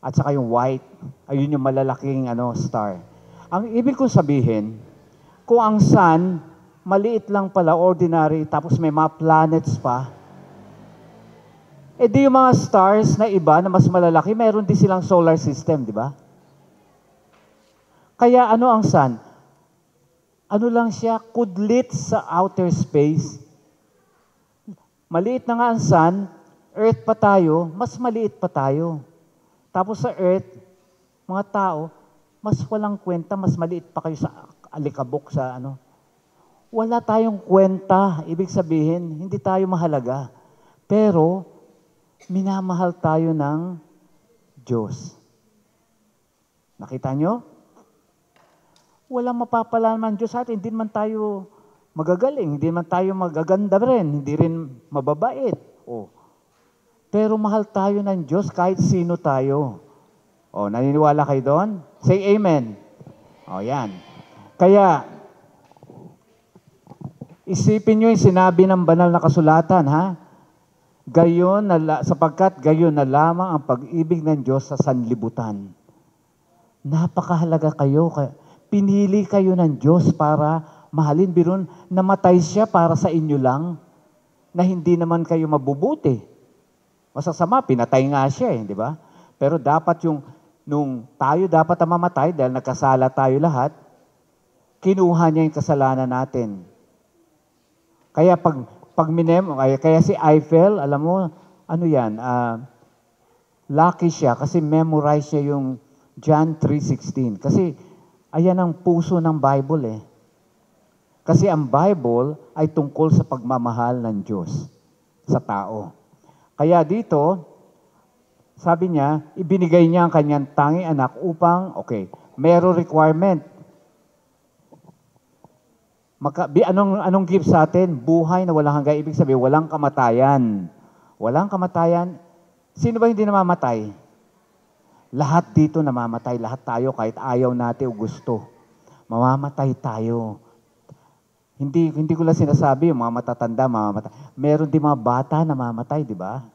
D: At saka yung white, ayun yung malalaking star. Ang ibig kong sabihin, kung ang sun, maliit lang pala, ordinary, tapos may mga planets pa, di yung mga stars na iba na mas malalaki, meron din silang solar system, di ba? Kaya ano ang sun? Ano lang siya, kudlit sa outer space. Maliit na nga ang sun, earth pa tayo, mas maliit pa tayo. Tapos sa earth, mga tao, mas walang kwenta, mas maliit pa kayo sa alikabok sa Wala tayong kwenta, ibig sabihin, hindi tayo mahalaga. Pero, minamahal tayo ng Diyos. Nakita nyo? Walang mapapala naman Diyos sa atin. Hindi man tayo magagaling, hindi man tayo magaganda rin, hindi rin mababait. Pero mahal tayo ng Diyos kahit sino tayo. Naniniwala kayo doon? Say amen. Yan. Kaya, isipin nyo yung sinabi ng banal na kasulatan, ha? Sapagkat gayon na lamang ang pag-ibig ng Diyos sa sanlibutan. Napakahalaga kayo. Pinili kayo ng Diyos para mahalin. Biron, namatay siya para sa inyo lang, na hindi naman kayo mabubuti. Masasama, pinatay nga siya, di ba? Pero dapat nung tayo dapat na mamatay dahil nagkasala tayo lahat, kinuha niya yung kasalanan natin. Kaya kaya si Eiffel, alam mo, lucky siya kasi memorize niya yung John 3:16. Kasi ayan ang puso ng Bible . Kasi ang Bible ay tungkol sa pagmamahal ng Diyos sa tao. Kaya dito, sabi niya, ibinigay niya ang kanyang tanging anak upang, mayroong requirement. Anong gift sa atin? Buhay na walang hanggan. Ibig sabihin, walang kamatayan. Walang kamatayan. Sino ba hindi namamatay? Lahat dito namamatay. Lahat tayo, kahit ayaw natin o gusto. Mamamatay tayo. Hindi ko lang sinasabi, yung mga matatanda, mamamatay. Meron din mga bata na mamamatay, di ba?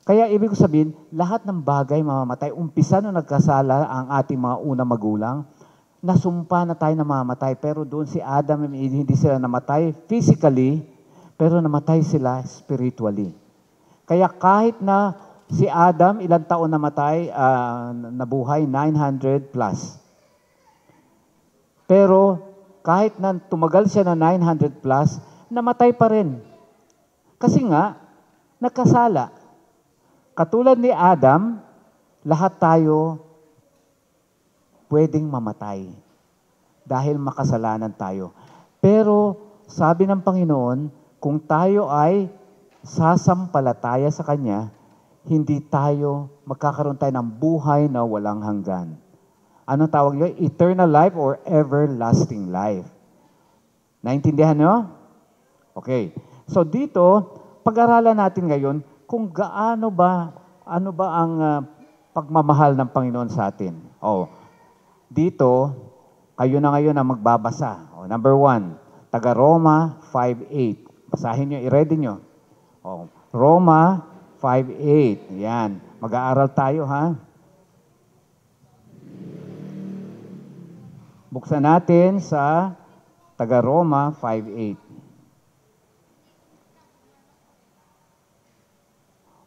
D: Kaya ibig ko sabihin, lahat ng bagay mamamatay. Umpisa nung nagkasala ang ating mga unang magulang, nasumpa na tayo na mamamatay. Pero doon si Adam, hindi sila namatay physically, pero namatay sila spiritually. Kaya kahit na si Adam, ilang taon namatay, nabuhay, 900 plus. Pero kahit na tumagal siya na 900 plus, namatay pa rin. Kasi nga, nagkasala. Katulad ni Adam, lahat tayo pwedeng mamatay dahil makasalanan tayo. Pero sabi ng Panginoon, kung tayo ay sasampalataya sa Kanya, magkakaroon tayo ng buhay na walang hanggan. Anong tawag nyo? Eternal life or everlasting life. Naintindihan nyo? Okay. So dito, pag-aralan natin ngayon kung ano ba ang pagmamahal ng Panginoon sa atin. Dito, kayo na ngayon ang magbabasa. Number 1, taga Roma 5:8. Basahin nyo, i-ready nyo. Roma 5:8. Yan. Mag-aaral tayo, ha? Buksan natin sa taga Roma 5:8.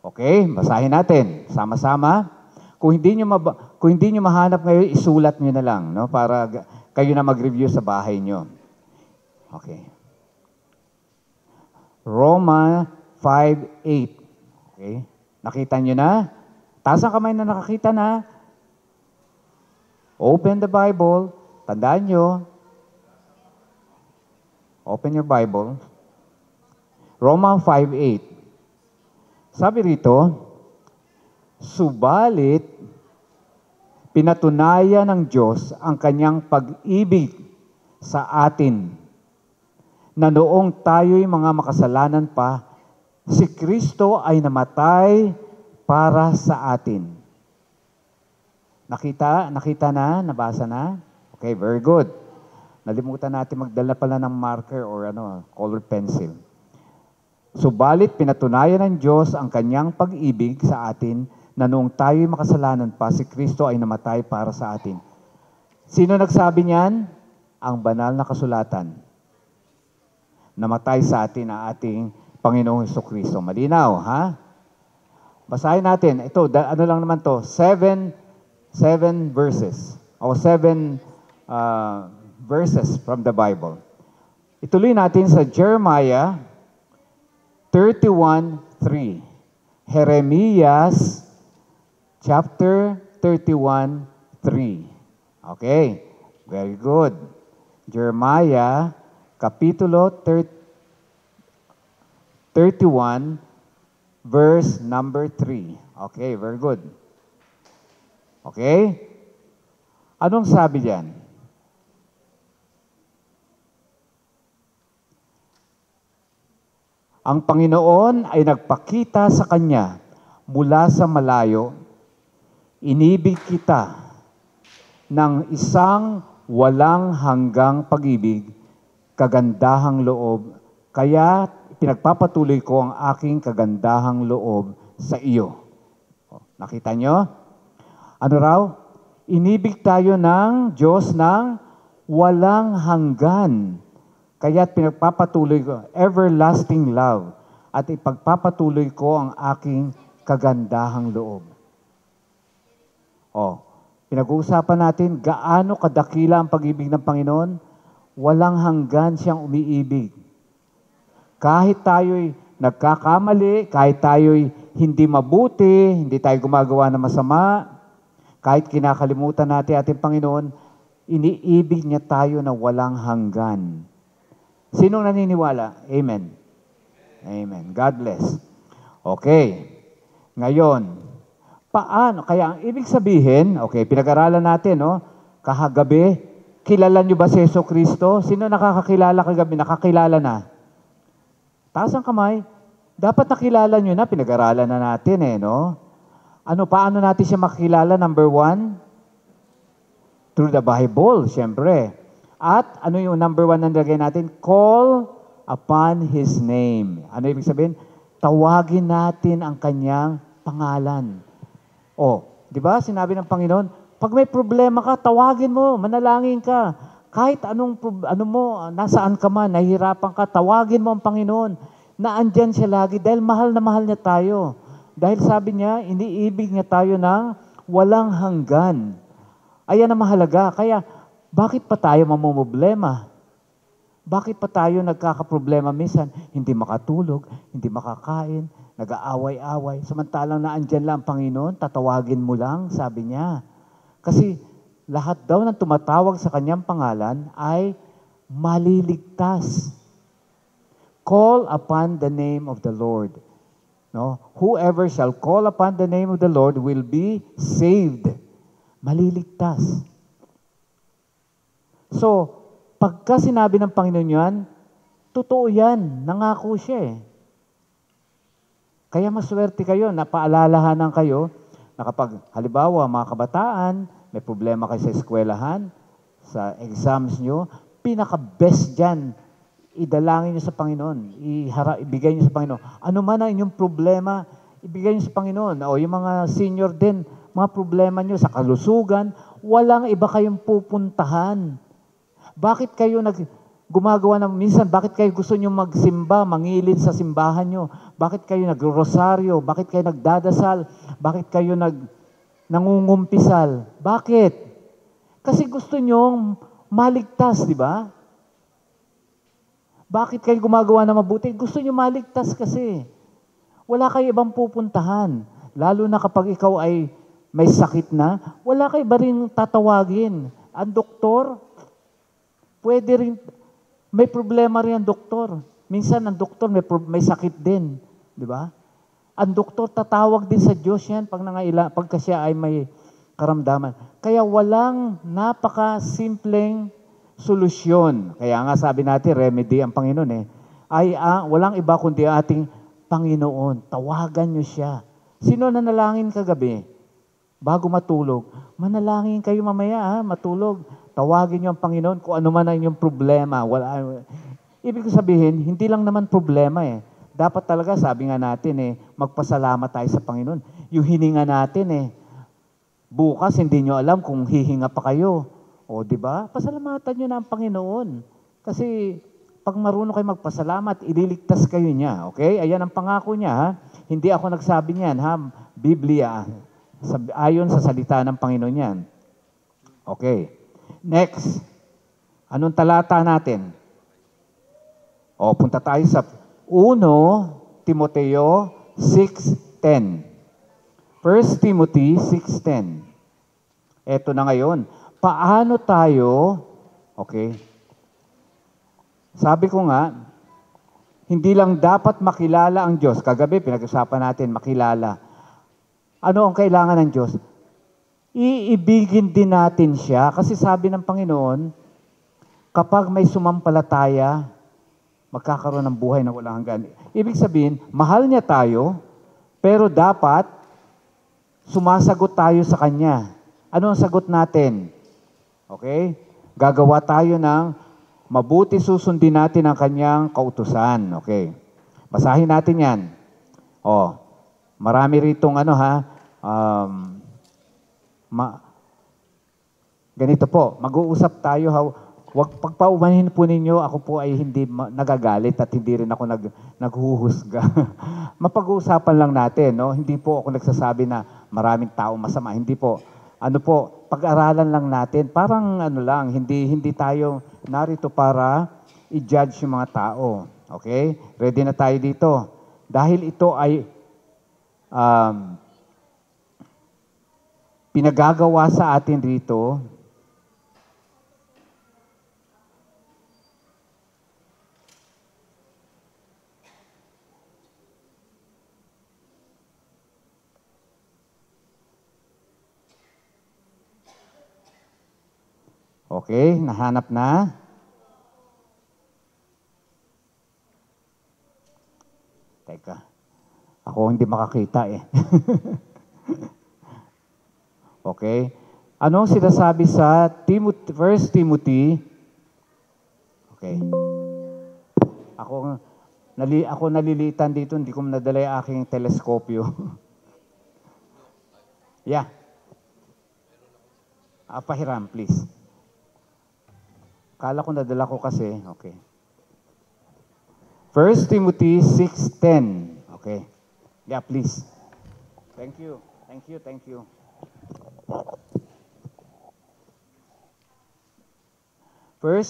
D: Okay, basahin natin. Sama-sama. Kung hindi nyo mahanap ngayon, isulat nyo na lang, no? Para kayo na mag-review sa bahay nyo. Okay. Roma 5:8. Okay? Nakita nyo na? Taas ang kamay na nakakita na. Open the Bible. Tandaan nyo. Open your Bible. Romans 5:8. Sabi rito, subalit, pinatunayan ng Diyos ang kanyang pag-ibig sa atin na noong tayo'y mga makasalanan pa, si Kristo ay namatay para sa atin. Nakita na? Nabasa na? Okay, very good. Nalimutan natin magdala pala ng marker or colored pencil. Subalit pinatunayan ng Diyos ang kanyang pag-ibig sa atin na noong tayo'y makasalanan pa, si Kristo ay namatay para sa atin. Sino nagsabi niyan? Ang banal na kasulatan. Namatay sa atin ang ating Panginoong Hesukristo. Malinaw, ha? Basahin natin. Ito, lang naman to? 7 verses. O 7 verses from the Bible. Ituloy natin sa Jeremiah 31:3. Jeremias chapter 31:3. Okay, very good. Jeremiah kapitulo 31 verse number 3. Okay, very good. Okay? Anong sabi diyan? Ang Panginoon ay nagpakita sa kanya mula sa malayo. Inibig kita ng isang walang hanggang pag-ibig, kagandahang loob. Kaya pinagpapatuloy ko ang aking kagandahang loob sa iyo. Nakita nyo? Ano raw? Inibig tayo ng Diyos ng walang hanggan. Kaya't pinagpapatuloy ko, everlasting love, at ipagpapatuloy ko ang aking kagandahang loob. Pinag-uusapan natin, gaano kadakila ang pag-ibig ng Panginoon? Walang hanggan siyang umiibig. Kahit tayo'y nagkakamali, kahit tayo'y hindi mabuti, hindi tayo gumagawa ng masama, kahit kinakalimutan natin ating Panginoon, iniibig niya tayo na walang hanggan. Sinong naniniwala? Amen. Amen. God bless. Okay. Ngayon, paano? Kaya ang ibig sabihin, okay, pinag-aralan natin, kahagabi, kilala nyo ba si Jesucristo? Sino nakakakilala kagabi? Nakakilala na. Taas ang kamay. Dapat nakilala nyo na, pinag-aralan na natin paano natin siya makikilala? Number 1, through the Bible, siyempre. At ano yung number 1 na nilagay natin? Call upon His name. Ano ibig sabihin? Tawagin natin ang kanyang pangalan. Di ba? Sinabi ng Panginoon, pag may problema ka, tawagin mo, manalangin ka. Kahit nasaan ka man, nahihirapan ka, tawagin mo ang Panginoon na andyan siya lagi dahil mahal na mahal niya tayo. Dahil sabi niya, iniibig niya tayo ng walang hanggan. Ayan ang mahalaga. Kaya, bakit pa tayo mamumblema? Bakit pa tayo nagkakaproblema minsan? Hindi makatulog, hindi makakain, nag-aaway-away. Samantalang naandyan lang ang Panginoon, tatawagin mo lang, sabi niya. Kasi lahat daw ng tumatawag sa kanyang pangalan ay maliligtas. Call upon the name of the Lord. Whoever shall call upon the name of the Lord will be saved. Maliligtas. So, pagka sinabi ng Panginoon yan, totoo yan. Nangako siya Kaya maswerte kayo, napaalalahanan kayo na kapag, halimbawa, mga kabataan, may problema kayo sa eskwelahan, sa exams nyo, pinaka-best dyan, idalangin nyo sa Panginoon. Ibigay nyo sa Panginoon. Ano man ang inyong problema, ibigay nyo sa Panginoon. O yung mga senior din, mga problema nyo sa kalusugan, walang iba kayong pupuntahan. Bakit kayo gumagawa minsan, bakit kayo gusto nyo magsimba, mangilin sa simbahan nyo? Bakit kayo nag-rosaryo? Bakit kayo nagdadasal? Bakit kayo nangungumpisal? Bakit? Kasi gusto nyo maligtas, di ba? Bakit kayo gumagawa na mabuti? Gusto nyo maligtas kasi. Wala kayo ibang pupuntahan. Lalo na kapag ikaw ay may sakit na, wala ka iba rin tatawagin. Ang doktor, pwede rin, may problema rin ang doktor. Minsan ang doktor may sakit din. Di ba? Ang doktor tatawag din sa Diyos yan pagka siya ay may karamdaman. Kaya walang napaka-simpleng solusyon. Kaya nga sabi natin, remedy ang Panginoon walang iba kundi ating Panginoon. Tawagan niyo siya. Sino nanalangin kagabi? Bago matulog, manalangin kayo mamaya, matulog. Tawagin niyo ang Panginoon kung ano man ang inyong problema. Ibig sabihin, hindi lang naman problema Dapat talaga, sabi nga natin magpasalamat tayo sa Panginoon. Yung hininga natin bukas hindi nyo alam kung hihinga pa kayo. O, di ba? Pasalamatan nyo na ang Panginoon. Kasi pag marunong kayo magpasalamat, ililigtas kayo niya. Okay? Ayan ang pangako niya. Ha? Hindi ako nagsabi niyan. Ha? Biblia. Ayon sa salita ng Panginoon yan. Okay. Next. Anong talata natin? O, punta tayo sa 1 Timoteo 6:10. 1 Timothy 6:10. Eto na ngayon. Paano tayo, okay, sabi ko nga, hindi lang dapat makilala ang Diyos. Kagabi, pinag-usapan natin, makilala. Ano ang kailangan ng Diyos? Iibigin din natin siya. Kasi sabi ng Panginoon, kapag may sumampalataya, magkakaroon ng buhay na walang hanggan. Ibig sabihin, mahal niya tayo, pero dapat sumasagot tayo sa Kanya. Ano ang sagot natin? Okay? Gagawa tayo ng mabuti, susundin natin ang Kanyang kautusan. Okay. Basahin natin yan. Marami ritong ganito po, mag-uusap tayo. Huwag pagpaumanhin po ninyo, ako po ay hindi nagagalit at hindi rin ako naghuhusga. Mapag-uusapan lang natin, no? Hindi po ako nagsasabi na maraming tao masama. Hindi po. Pag-aralan lang natin. Parang hindi tayo narito para i-judge yung mga tao. Okay? Ready na tayo dito. Dahil ito ay pinagagawa sa atin rito. Okay, nahanap na. Teka, ako hindi makakita Okay. Ano sinasabi sa 1 Timothy? Okay. Ako nalilitan dito, hindi ko nadala yung aking teleskopyo. Yeah. Pahiram, please. Kala ko nadala ko kasi. Okay. 1 Timothy 6:10. Okay. Yeah, please. Thank you. 1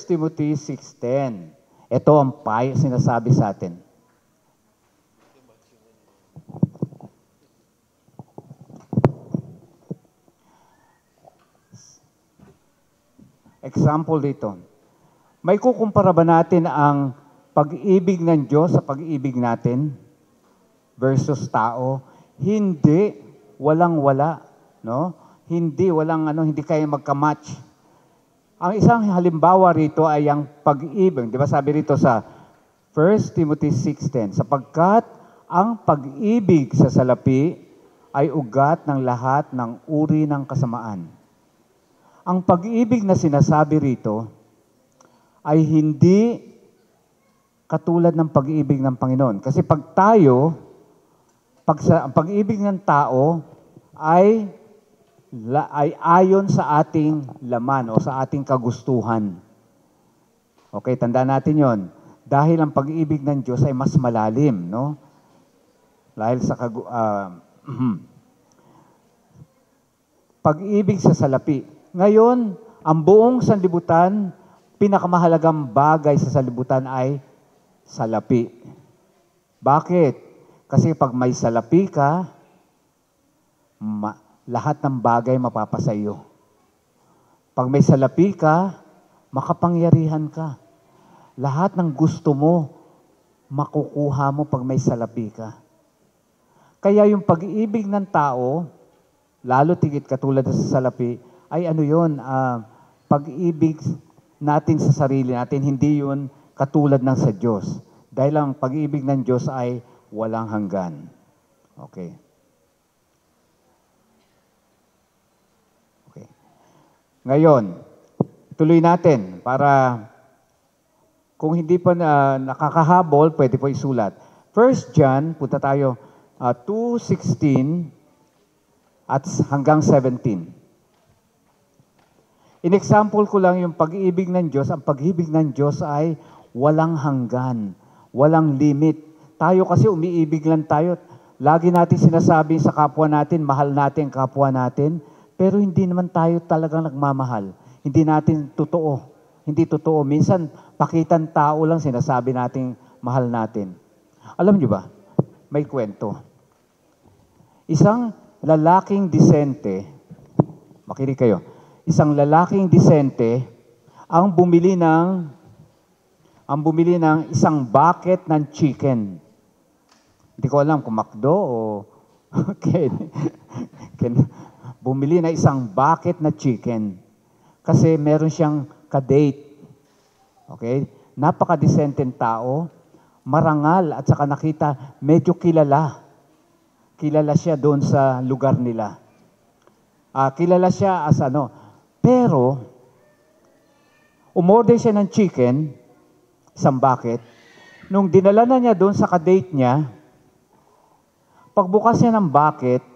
D: Timothy 6:10. Ito ang payo sinasabi sa atin. Example dito. May kukumpara ba natin ang pag-ibig ng Diyos sa pag-ibig natin versus tao? Hindi, walang-wala, no? Hindi kaya magka-match. Ang isang halimbawa rito ay ang pag-ibig. Di ba sabi rito sa 1 Timothy 6:10, sapagkat ang pag-ibig sa salapi ay ugat ng lahat ng uri ng kasamaan. Ang pag-ibig na sinasabi rito ay hindi katulad ng pag-ibig ng Panginoon. Kasi ang pag-ibig ng tao ay ayon sa ating laman o sa ating kagustuhan. Okay, tandaan natin yon. Dahil ang pag-ibig ng Diyos ay mas malalim, no? Dahil sa pag-ibig sa salapi. Ngayon, ang buong sanlibutan, pinakamahalagang bagay sa sanlibutan ay salapi. Bakit? Kasi pag may salapi ka, lahat ng bagay mapapasa iyo. Pag may salapi ka, makapangyarihan ka. Lahat ng gusto mo, makukuha mo pag may salapi ka. Kaya yung pag-ibig ng tao, lalo tigit katulad sa salapi, ay ano yun, pag-ibig natin sa sarili natin, hindi yun katulad ng sa Diyos. Dahil ang pag-ibig ng Diyos ay walang hanggan. Okay. Okay. Ngayon, tuloy natin para kung hindi pa nakakahabol, pwede po isulat. 1 John, punta tayo, 2:16 at hanggang 17. In-example ko lang yung pag-ibig ng Diyos. Ang pag-ibig ng Diyos ay walang hanggan, walang limit. Tayo kasi umiibig lang tayo. Lagi natin sinasabi sa kapwa natin, mahal natin ang kapwa natin, pero hindi naman tayo talagang nagmamahal. Hindi natin totoo. Hindi totoo. Minsan, pakitan tao lang sinasabi nating mahal natin. Alam niyo ba, may kwento. Isang lalaking disente, makinig kayo, isang lalaking disente ang bumili ng isang bucket ng chicken. Hindi ko alam kung McDo o bumili na isang bucket na chicken kasi meron siyang kadate. Okay? Napaka-disenteng tao, marangal at saka nakita medyo kilala. Kilala siya doon sa lugar nila. Kilala siya as ano. Pero, umorder siya ng chicken, isang bucket. Nung dinala na niya doon sa kadate niya, pagbukas niya ng bucket,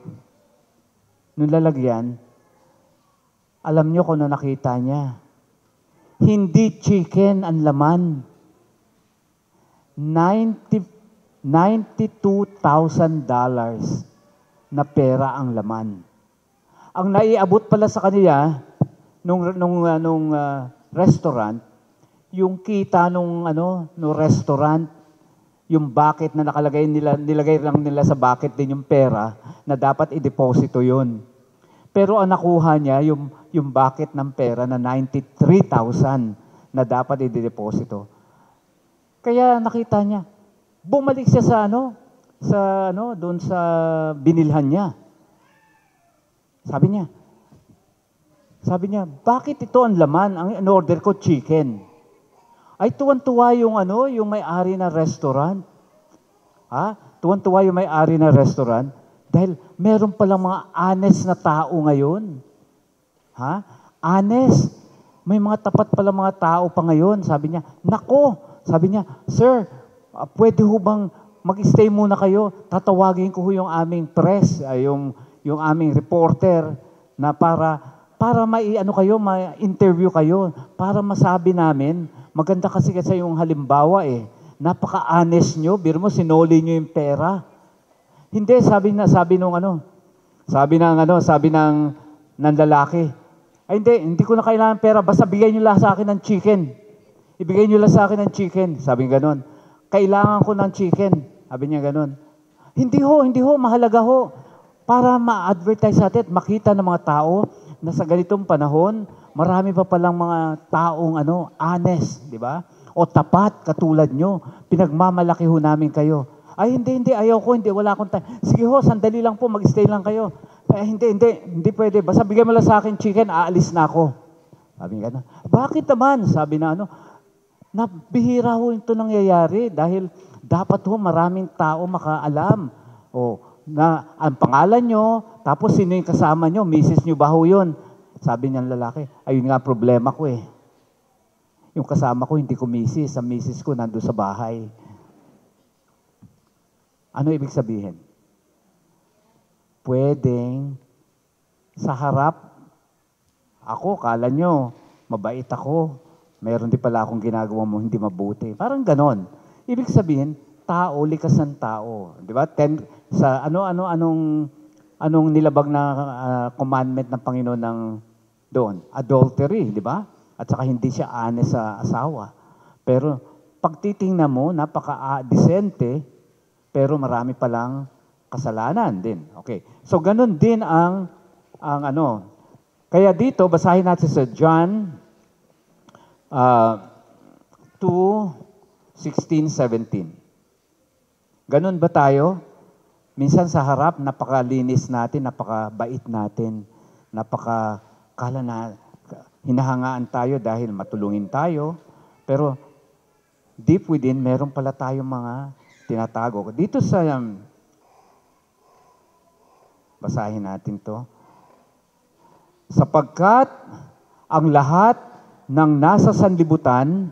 D: nung lalagyan, alam niyo kung ano nakita niya. Hindi chicken ang laman. $92,000 na pera ang laman. Ang naiabot pala sa kanila nung restaurant, yung kita nung restaurant, yung bucket na nilagay lang nila sa bucket din yung pera na dapat i-deposito yun. Pero ang nakuha niya, yung bucket ng pera na 93,000 na dapat i-deposito. Kaya nakita niya, bumalik siya doon sa binilhan niya. Sabi niya, bakit ito ang laman? Ang in-order ko, chicken. Ay, tuwan-tuwa yung may-ari ng restaurant. Tuwan-tuwa yung may-ari ng restaurant dahil meron palang mga honest na tao ngayon. Honest. May mga tapat pala mga tao pa ngayon. Sabi niya, sir, pwede ho bang mag-stay muna kayo? Tatawagin ko ho yung aming press, yung aming reporter na para ma-interview kayo, para masabi namin, maganda kasi yung halimbawa napaka-honest nyo, biro mo, sinoli nyo yung pera. Hindi, sabi ng lalaki, ay hindi ko na kailangan pera, basta bigay nyo lang sa akin ng chicken. Ibigay nyo lang sa akin ng chicken. Sabi nga ganon. Kailangan ko ng chicken. Sabi niya ganon. Hindi ho, mahalaga ho. Para ma-advertise natin at makita ng mga tao na sa ganitong panahon, marami pa palang mga taong honest, di ba? O tapat, katulad nyo. Pinagmamalaki ho namin kayo. Ay, hindi, ayaw ko, wala akong time. Sige ho, sandali lang po, mag-stay lang kayo. Hindi pwede. Basta bigyan mo lang sa akin chicken, aalis na ako. Sabi nga, bakit naman? Sabi na nabihira ho ito nangyayari dahil dapat ho maraming tao makaalam. Na ang pangalan nyo, tapos sino yung kasama nyo, misis nyo ba ho yun? Sabi niya lalaki, ayun nga problema ko Yung kasama ko, hindi ko misis. Ang misis ko nandun sa bahay. Ano ibig sabihin? Pwedeng sa harap, ako, kala nyo, mabait ako, meron din pala akong ginagawa mo hindi mabuti. Parang ganon. Ibig sabihin, tao, likas ng tao. Di ba? Sa anong nilabag na commandment ng Panginoon doon? Adultery, di ba? At saka hindi siya honest sa asawa. Pero pag titingnan mo, napaka-decente, pero marami palang kasalanan din. Okay. So ganun din ang ano. Kaya dito basahin natin sa John 2:16, 17. Ganun ba tayo? Minsan sa harap, napakalinis natin, napakabait natin, kala na hinahangaan tayo dahil matulungin tayo. Pero deep within, meron pala tayong mga tinatago. Dito sa, basahin natin to. Sapagkat ang lahat ng nasa sanlibutan,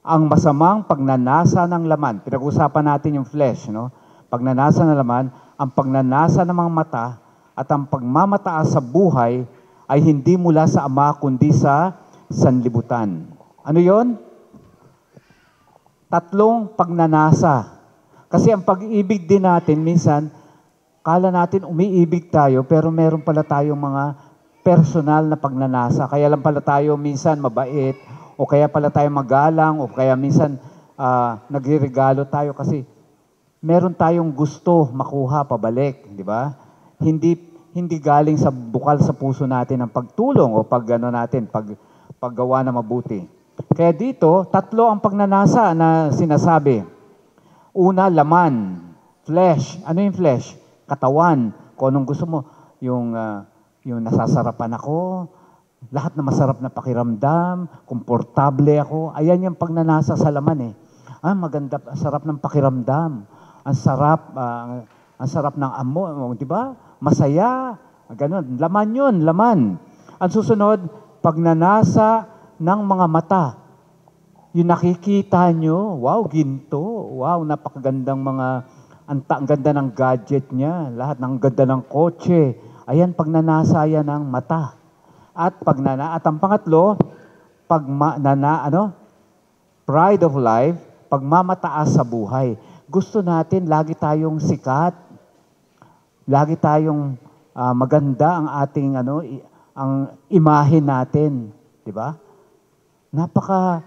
D: ang masamang pagnanasa ng laman. Pinag-usapan natin yung flesh, no? Pagnanasa ng laman, ang pagnanasa ng mga mata at ang pagmamataas sa buhay ay hindi mula sa Ama kundi sa sanlibutan. Ano yon? Tatlong pagnanasa. Kasi ang pag-ibig din natin, minsan, kala natin umiibig tayo, pero meron pala tayong mga personal na pagnanasa. Kaya lang pala tayo minsan mabait, o kaya pala tayo magalang, o kaya minsan nagregalo tayo kasi meron tayong gusto makuha pabalik, di ba? Hindi galing sa bukal sa puso natin ang pagtulong o paggawa na mabuti. Kaya dito, tatlo ang pagnanasa na sinasabi. Una, laman, flesh. Ano yung flesh? Katawan. Kung anong gusto mo, yung nasasarapan ako, lahat na masarap na pakiramdam, komportable ako. Ayan yung pagnanasa sa laman eh. Maganda, sarap ng pakiramdam. Ang sarap ng amo, di ba? Masaya, ganun. Laman yun, laman. Ang susunod, pagnanasa ng mga mata. Yung nakikita nyo, wow, ginto. Wow, napakagandang ang ganda ng gadget niya. Lahat ng ganda ng kotse. Ayan, pagnanasa yan ng mata. At ang pangatlo, pride of life, pagmamataas sa buhay. Gusto natin lagi tayong sikat, lagi tayong maganda ang ating ang imahe natin, di ba? Napaka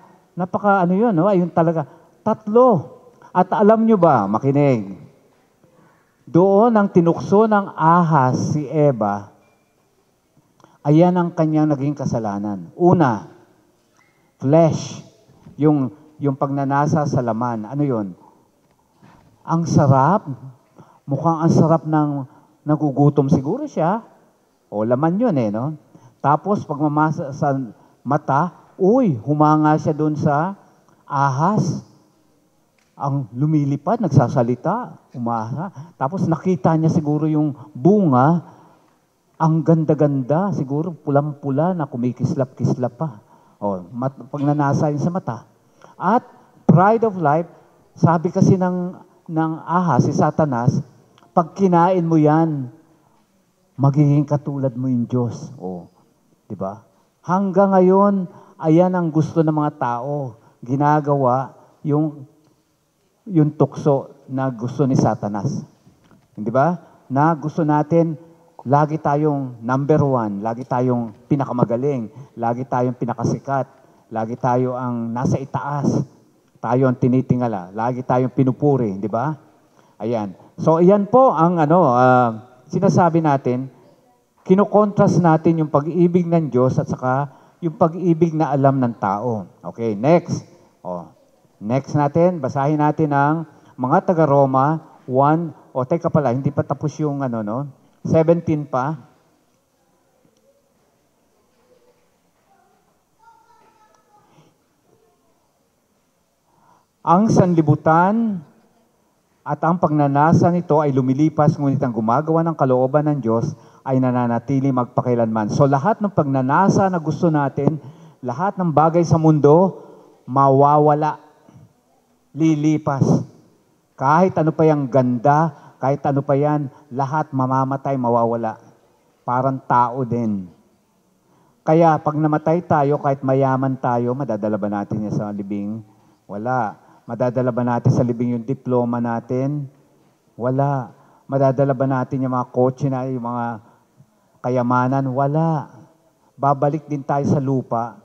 D: yun, no? Ayun talaga. Tatlo. At alam nyo ba, makinig, doon ang tinukso ng ahas si Eva, ayan ang kanyang naging kasalanan. Una, flesh, yung pagnanasa sa laman. Ano yun? Ang sarap, mukhang ang sarap ng nagugutom siguro siya. O laman yun no? Tapos pagmamasa sa mata, humanga siya doon sa ahas. Ang lumilipad, nagsasalita, umasa. Tapos nakita niya siguro yung bunga, ang ganda-ganda, siguro pulang-pula na kumikislap-kislap pa. Pagnanasa yun sa mata. At pride of life, sabi kasi ng ahas, si Satanas, pag kinain mo yan, magiging katulad mo yung Diyos. Di ba? Hanggang ngayon, ayan ang gusto ng mga tao. Ginagawa yung tukso na gusto ni Satanas. Di ba? Na gusto natin, lagi tayong number one, lagi tayong pinakamagaling, lagi tayong pinakasikat, lagi tayo ang nasa itaas, tayo ang tinitingala, lagi tayong pinupuri, di ba? Ayan. So, ayan po ang sinasabi natin, kinokontrast natin yung pag-ibig ng Diyos at saka yung pag-ibig na alam ng tao. Okay, next. Next natin, basahin natin ang mga taga-Roma 1, teka pala, hindi pa tapos yung 17 pa. Ang sanlibutan at ang pagnanasa nito ay lumilipas, ngunit ang gumagawa ng kalooban ng Diyos ay nananatili magpakailanman. So lahat ng pagnanasa na gusto natin, lahat ng bagay sa mundo, mawawala, lilipas. Kahit ano pa yung ganda, kahit ano pa yan, lahat mamamatay, mawawala. Parang tao din. Kaya pag namatay tayo, kahit mayaman tayo, madadala ba natin niya sa libing? Wala. Madadala ba natin sa libing yung diploma natin? Wala. Madadala ba natin yung mga kotse na, yung mga kayamanan? Wala. Babalik din tayo sa lupa?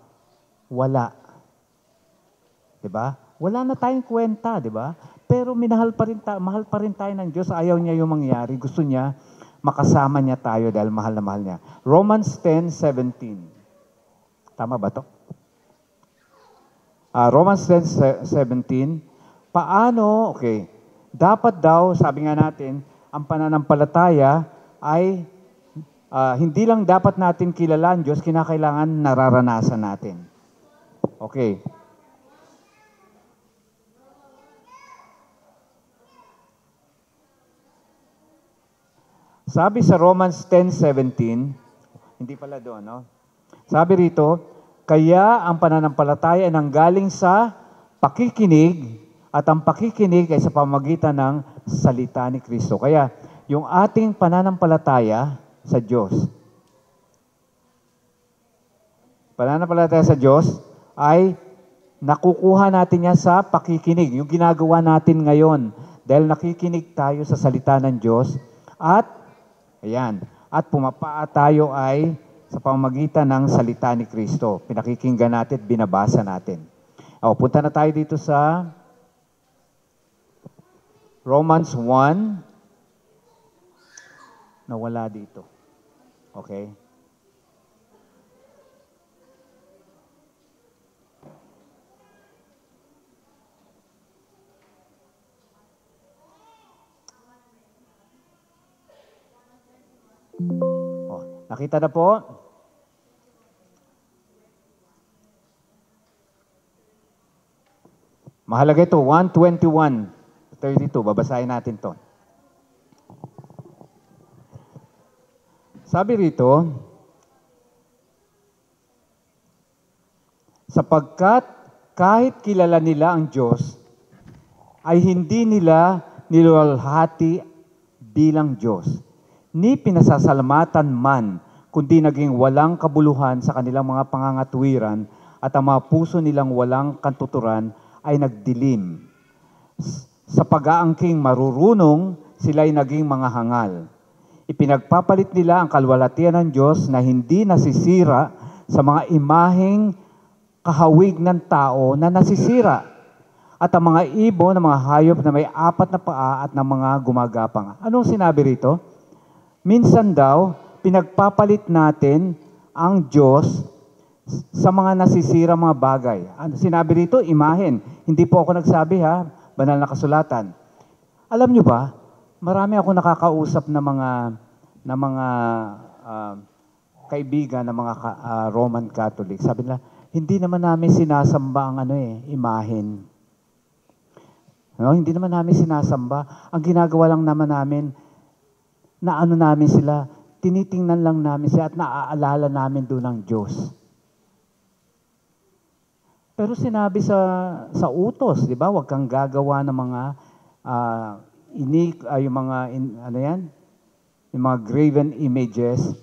D: Wala. Diba? Wala na tayong kwenta, di ba? Pero mahal pa rin tayo ng Diyos. Ayaw niya yung mangyari. Gusto niya makasama niya tayo dahil mahal na mahal niya. Romans 10:17. Tama ba to? Romans 10:17. Paano, okay, dapat daw, sabi nga natin, ang pananampalataya ay hindi lang dapat natin kilalaan Diyos, kinakailangan nararanasan natin. Okay. Sabi sa Romans 10:17, hindi pala doon, no? Sabi rito, kaya ang pananampalataya ay nanggaling sa pakikinig at ang pakikinig ay sa pamamagitan ng salita ni Kristo. Kaya yung ating pananampalataya sa Diyos, ay nakukuha natin yan sa pakikinig. Yung ginagawa natin ngayon dahil nakikinig tayo sa salita ng Diyos at pumapaa tayo ay sa pamamagitan ng salita ni Kristo. Pinakikinggan natin at binabasa natin. Punta na tayo dito sa Romans 1. Nawala dito. Okay? Nakita na po? Mahalaga ito, 1:21-32. Babasahin natin to. Sabi rito, sapagkat kahit kilala nila ang Diyos, ay hindi nila niluwalhati bilang Diyos, ni pinasasalamatan man, kundi naging walang kabuluhan sa kanilang mga pangangatwiran at ang mga puso nilang walang kantuturan ay nagdilim. Sa pag-aangking marurunong, sila'y naging mga hangal. Ipinagpapalit nila ang kalwalhatian ng Diyos na hindi nasisira sa mga imaheng kahawig ng tao na nasisira at ang mga ibon ng mga hayop na may 4 na paa at ng mga gumagapang. Anong sinabi rito? Minsan daw, pinagpapalit natin ang Diyos sa mga nasisira mga bagay. Sinabi rito, imahen. Hindi po ako nagsabi ha, banal na kasulatan. Alam nyo ba, marami ako nakakausap na mga kaibigan, na mga Roman Catholic. Sabi nila, hindi naman namin sinasamba ang imahen. No, hindi naman namin sinasamba. Ang ginagawa lang naman namin, na namin sila, tinitingnan lang namin sila at naaalala namin doon ng Diyos. Pero sinabi sa utos, di ba? Huwag kang gagawa ng mga yung mga graven images.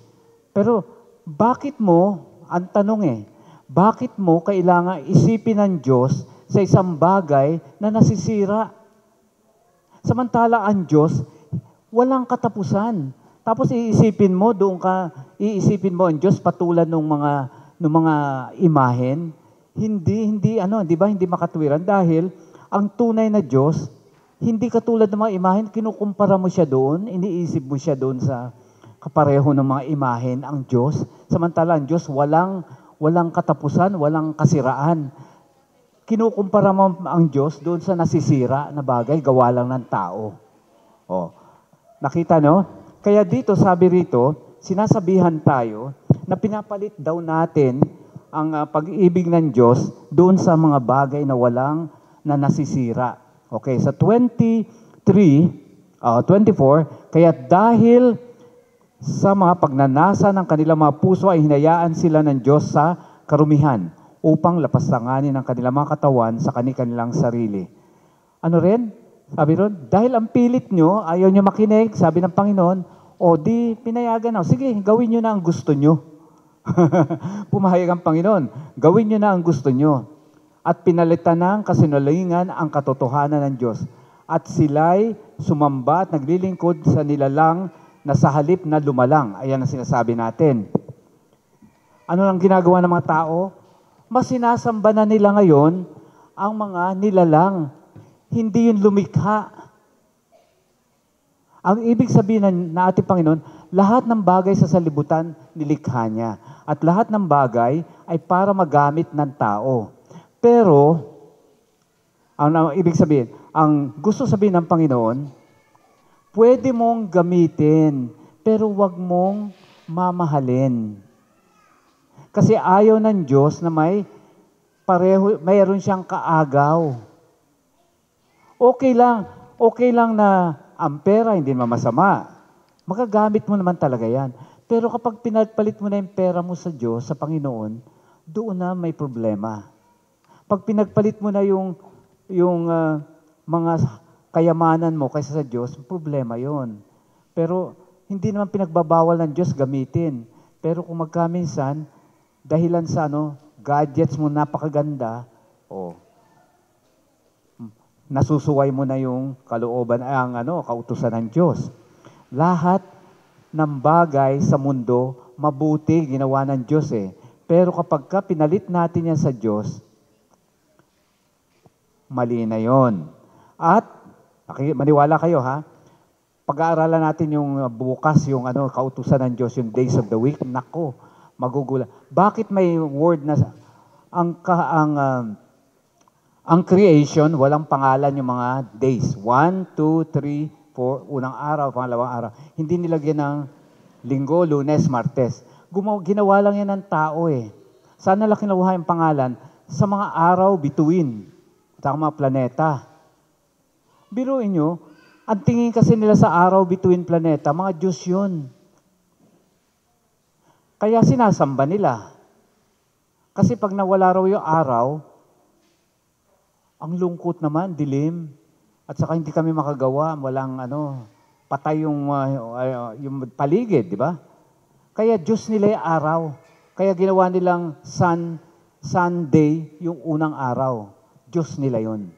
D: Pero bakit mo, ang tanong bakit mo kailangan isipin ng Diyos sa isang bagay na nasisira? Samantala ang Diyos, walang katapusan. Tapos iisipin mo ang Diyos patulad ng mga imahen. Hindi di ba? Hindi makatwiran dahil ang tunay na Diyos hindi katulad ng mga imahen, kinukumpara mo siya doon, iniisip mo siya doon sa kapareho ng mga imahen ang Diyos. Samantala ang Diyos walang katapusan, walang kasiraan. Kinukumpara mo ang Diyos doon sa nasisira na bagay, gawa lang ng tao. Nakita no? Kaya dito, sabi rito, sinasabihan tayo na pinapalit daw natin ang pag-ibig ng Diyos doon sa mga bagay na na nasisira. Okay, sa 24, kaya dahil sa mga pagnanasa ng kanilang mga puso ay hinayaan sila ng Diyos sa karumihan upang lapastanganin ang kanilang mga katawan sa kanilang sarili. Ano rin? Sabi ron, dahil ang pilit nyo, ayaw nyo makinig, sabi ng Panginoon, di pinayagan na. Sige, gawin nyo na ang gusto nyo. Pumahayag ang Panginoon, gawin nyo na ang gusto nyo. At pinalitan ng kasinungalingan ang katotohanan ng Diyos. At sila'y sumamba at naglilingkod sa nilalang na sa halip na lumalang. Ayan ang sinasabi natin. Ano ang ginagawa ng mga tao? Mas sinasamba na nila ngayon ang mga nilalang. Hindi yun lumikha. Ang ibig sabihin na ating Panginoon, lahat ng bagay sa salibutan, nilikha niya. At lahat ng bagay ay para magamit ng tao. Pero, ang ibig sabihin, ang gusto sabihin ng Panginoon, pwede mong gamitin, pero wag mong mamahalin. Kasi ayaw ng Diyos na mayroon siyang kaagaw. Okay lang na ang pera hindi naman masama. Magagamit mo naman talaga yan. Pero kapag pinagpalit mo na yung pera mo sa Diyos, sa Panginoon, doon na may problema. Pag pinagpalit mo na yung mga kayamanan mo kaysa sa Diyos, problema yon. Pero hindi naman pinagbabawal ng Diyos gamitin. Pero kung magkaminsan, dahilan sa gadgets mo napakaganda, nasusuway mo na yung kalooban, kautusan ng Diyos. Lahat ng bagay sa mundo, mabuti, ginawa ng Diyos eh. Pero kapag pinalit natin yan sa Diyos, mali na yon. At, maniwala kayo ha, pag-aaralan natin yung bukas, yung kautusan ng Diyos, yung days of the week, nako, magugula. Bakit may word na, ang creation, walang pangalan yung mga days. 1, 2, 3, 4, unang araw, pangalawang araw. Hindi nilagyan ng linggo, lunes, martes. Ginawa lang yan ng tao eh. Sana lang kinuha yung pangalan sa mga araw bituin, sa mga planeta. Biruin nyo, ang tingin kasi nila sa araw bituin planeta, mga Diyos yun. Kaya sinasamba nila. Kasi pag nawala raw yung araw, ang lungkot naman, dilim. At saka hindi kami makagawa, walang patay yung paligid, di ba? Kaya Diyos nila yung araw. Kaya ginawa nilang Sunday, yung unang araw. Diyos nila yun.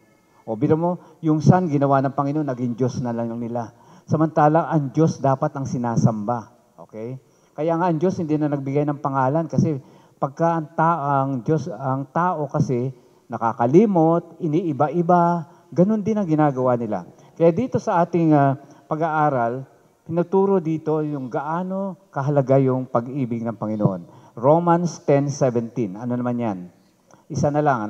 D: O biro mo, yung sun ginawa ng Panginoon, naging Diyos na lang nila. Samantala, ang Diyos dapat ang sinasamba. Okay? Kaya nga ang Diyos hindi na nagbigay ng pangalan kasi pagka ang tao kasi nakakalimot, iniiba-iba, ganun din ang ginagawa nila. Kaya dito sa ating pag-aaral, pinaturo dito yung gaano kahalaga yung pag-ibig ng Panginoon. Romans 10:17. Ano naman yan? Isa na lang,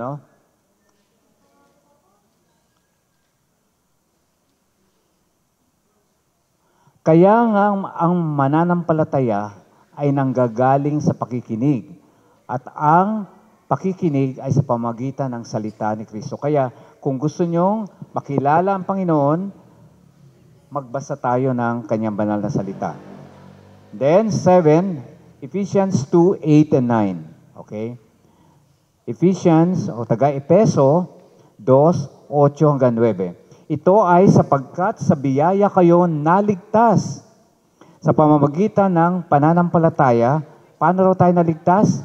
D: Kaya nga ang mananampalataya ay nanggagaling sa pakikinig at ang pakikinig ay sa pamagitan ng salita ni Kristo. Kaya kung gusto nyong makilala ang Panginoon, magbasa tayo ng kanyang banal na salita. Then 7, Ephesians 2:8 and 9. Okay? Ephesians o taga-Epeso 2:8 hanggang 9. Ito ay sapagkat sa biyaya kayo naligtas sa pamamagitan ng pananampalataya. Paano raw tayo naligtas?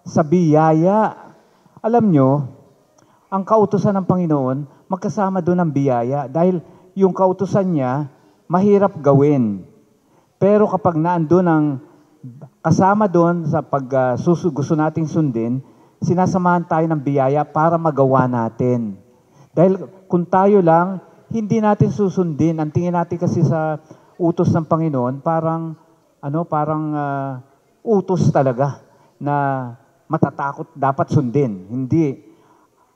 D: Sa biyaya. Alam nyo, ang kautusan ng Panginoon, magkasama doon ang biyaya dahil yung kautusan niya, mahirap gawin. Pero kapag naandun ang kasama doon sa gusto nating sundin, sinasamahan tayo ng biyaya para magawa natin. Dahil kung tayo lang, hindi natin susundin. Ang tingin natin kasi sa utos ng Panginoon, parang utos talaga na matatakot dapat sundin. Hindi.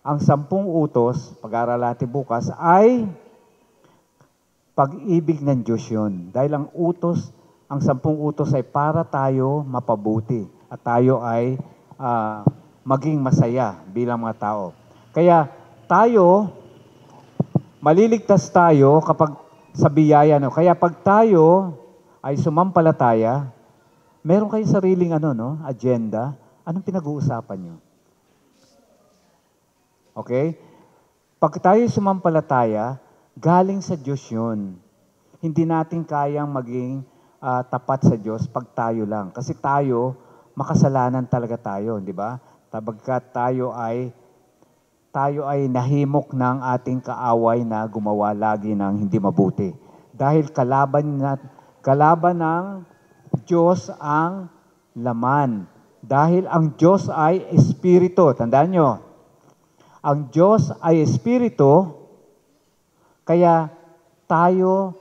D: Ang 10 utos, pag-aaral natin bukas, ay pag-ibig ng Diyos yun. Dahil ang 10 utos ay para tayo mapabuti at tayo ay maging masaya bilang mga tao. Kaya tayo, maliligtas tayo kapag sa biyaya. Kaya pag tayo ay sumampalataya, meron kayong sariling agenda. Anong pinag-uusapan nyo? Okay? Pag tayo sumampalataya, galing sa Diyos yun. Hindi natin kayang maging tapat sa Diyos pag tayo lang. Kasi tayo, makasalanan talaga tayo, di ba? Pagkat tayo ay nahimok ng ating kaaway na gumawa lagi ng hindi mabuti. Dahil kalaban ng Diyos ang laman. Dahil ang Diyos ay Espiritu. Tandaan nyo, ang Diyos ay Espiritu Kaya tayo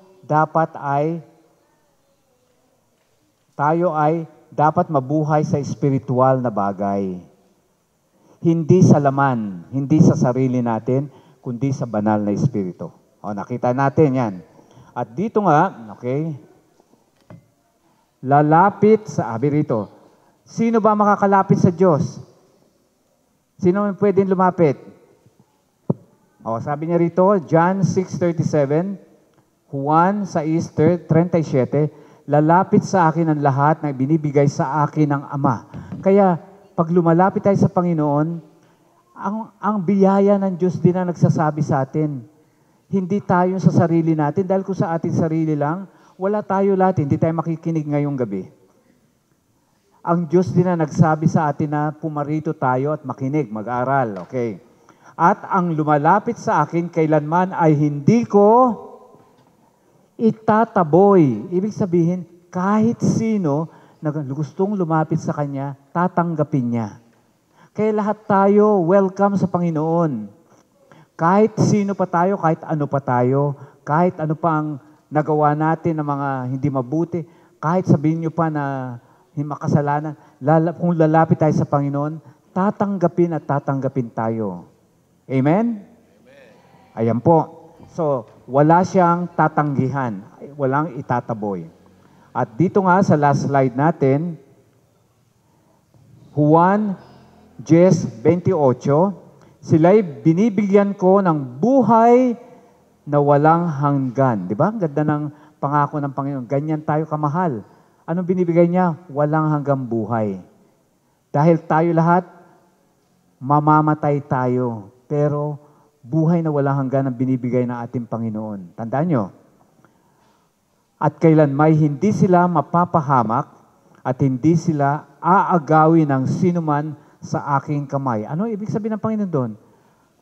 D: ay dapat mabuhay sa espiritual na bagay. Hindi sa laman, hindi sa sarili natin, kundi sa banal na espiritu. O, nakita natin yan. At dito nga, okay, lalapit sa, sabi rito, sino ba makakalapit sa Diyos? Sino man pwedeng lumapit? O, sabi niya rito, John 6:37, Juan 6:37, lalapit sa akin ang lahat na binibigay sa akin ng Ama. Kaya, pag lumalapit tayo sa Panginoon, ang biyaya ng Diyos din na nagsasabi sa atin. Hindi tayo sa sarili natin, dahil kung sa ating sarili lang, wala tayo lahat, hindi tayo makikinig ngayong gabi. Ang Diyos din na nagsabi sa atin na pumarito tayo at makinig, mag-aral, okay? At ang lumalapit sa akin kailanman ay hindi ko itataboy. Ibig sabihin, kahit sino na gustong lumapit sa Kanya, tatanggapin niya. Kaya lahat tayo, welcome sa Panginoon. Kahit sino pa tayo, kahit ano pa tayo, kahit ano pa ang nagawa natin ng mga hindi mabuti, kahit sabihin nyo pa na makasalanan, kung lalapit tayo sa Panginoon, tatanggapin at tatanggapin tayo. Amen? Ayan po. So, wala siyang tatanggihan. Walang itataboy. At dito nga sa last slide natin, Juan 10:28, sila'y binibigyan ko ng buhay na walang hanggan. Di ba? Ang ganda ng pangako ng Panginoon. Ganyan tayo kamahal. Anong binibigay niya? Walang hanggang buhay. Dahil tayo lahat, mamamatay tayo. Pero buhay na walang hanggan ang binibigay ng ating Panginoon. Tandaan nyo. At kailan may hindi sila mapapahamak at hindi sila aagawin ng sinuman sa aking kamay. Ano ibig sabihin ng Panginoon doon?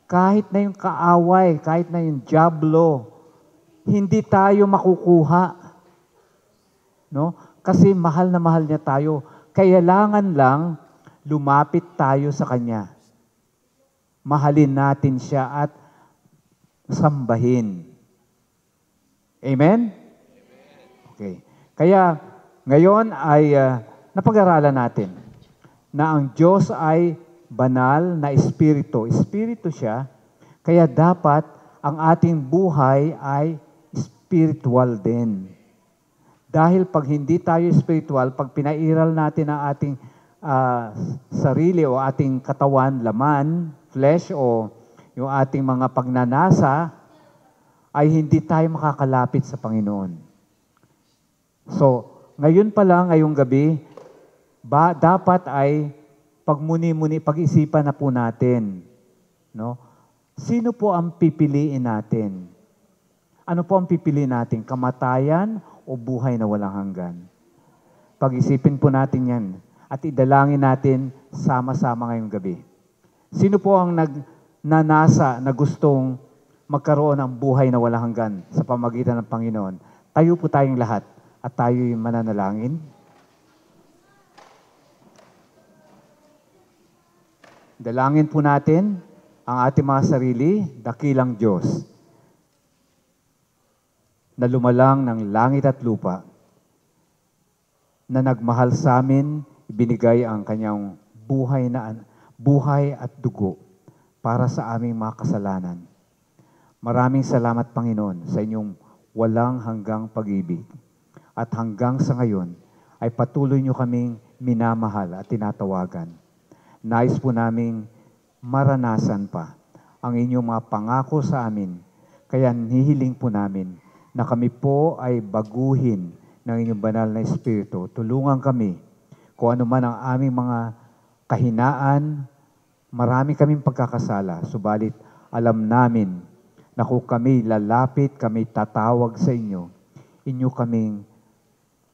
D: Kahit na yung kaaway, kahit na yung dyablo, hindi tayo makukuha. No? Kasi mahal na mahal niya tayo. Kailangan lang lumapit tayo sa Kanya. Mahalin natin siya at sambahin. Amen? Okay. Kaya ngayon ay napag-aralan natin na ang Diyos ay banal na espiritu. Espiritu siya, kaya dapat ang ating buhay ay spiritual din. Dahil pag hindi tayo spiritual, pag pinairal natin ang ating sarili o ating katawan, laman, flesh o yung ating mga pagnanasa, ay hindi tayo makakalapit sa Panginoon. So, ngayon pa lang, ngayong gabi, dapat ay pagmuni-muni, pag-isipan na po natin. No? Sino po ang pipiliin natin? Ano po ang pipiliin natin? Kamatayan o buhay na walang hanggan? Pag-isipin po natin yan at idalangin natin sama-sama ngayong gabi. Sino po ang nagnanasa na gustong magkaroon ng buhay na walang hanggan sa pamagitan ng Panginoon? Tayo po tayong lahat at tayo'y mananalangin. Dalangin po natin ang ating mga sarili, dakilang Diyos, na lumalang ng langit at lupa, na nagmahal sa amin, ibinigay ang kanyang buhay at dugo para sa aming mga kasalanan. Maraming salamat, Panginoon, sa inyong walang hanggang pag-ibig. At hanggang sa ngayon, ay patuloy niyo kaming minamahal at tinatawagan. Nais po naming maranasan pa ang inyong mga pangako sa amin. Kaya hihiling po namin na kami po ay baguhin ng inyong banal na Espiritu. Tulungan kami kung ano man ang aming mga kahinaan, marami kaming pagkakasala. Subalit alam namin na kung kami lalapit, kami tatawag sa inyo, inyo kaming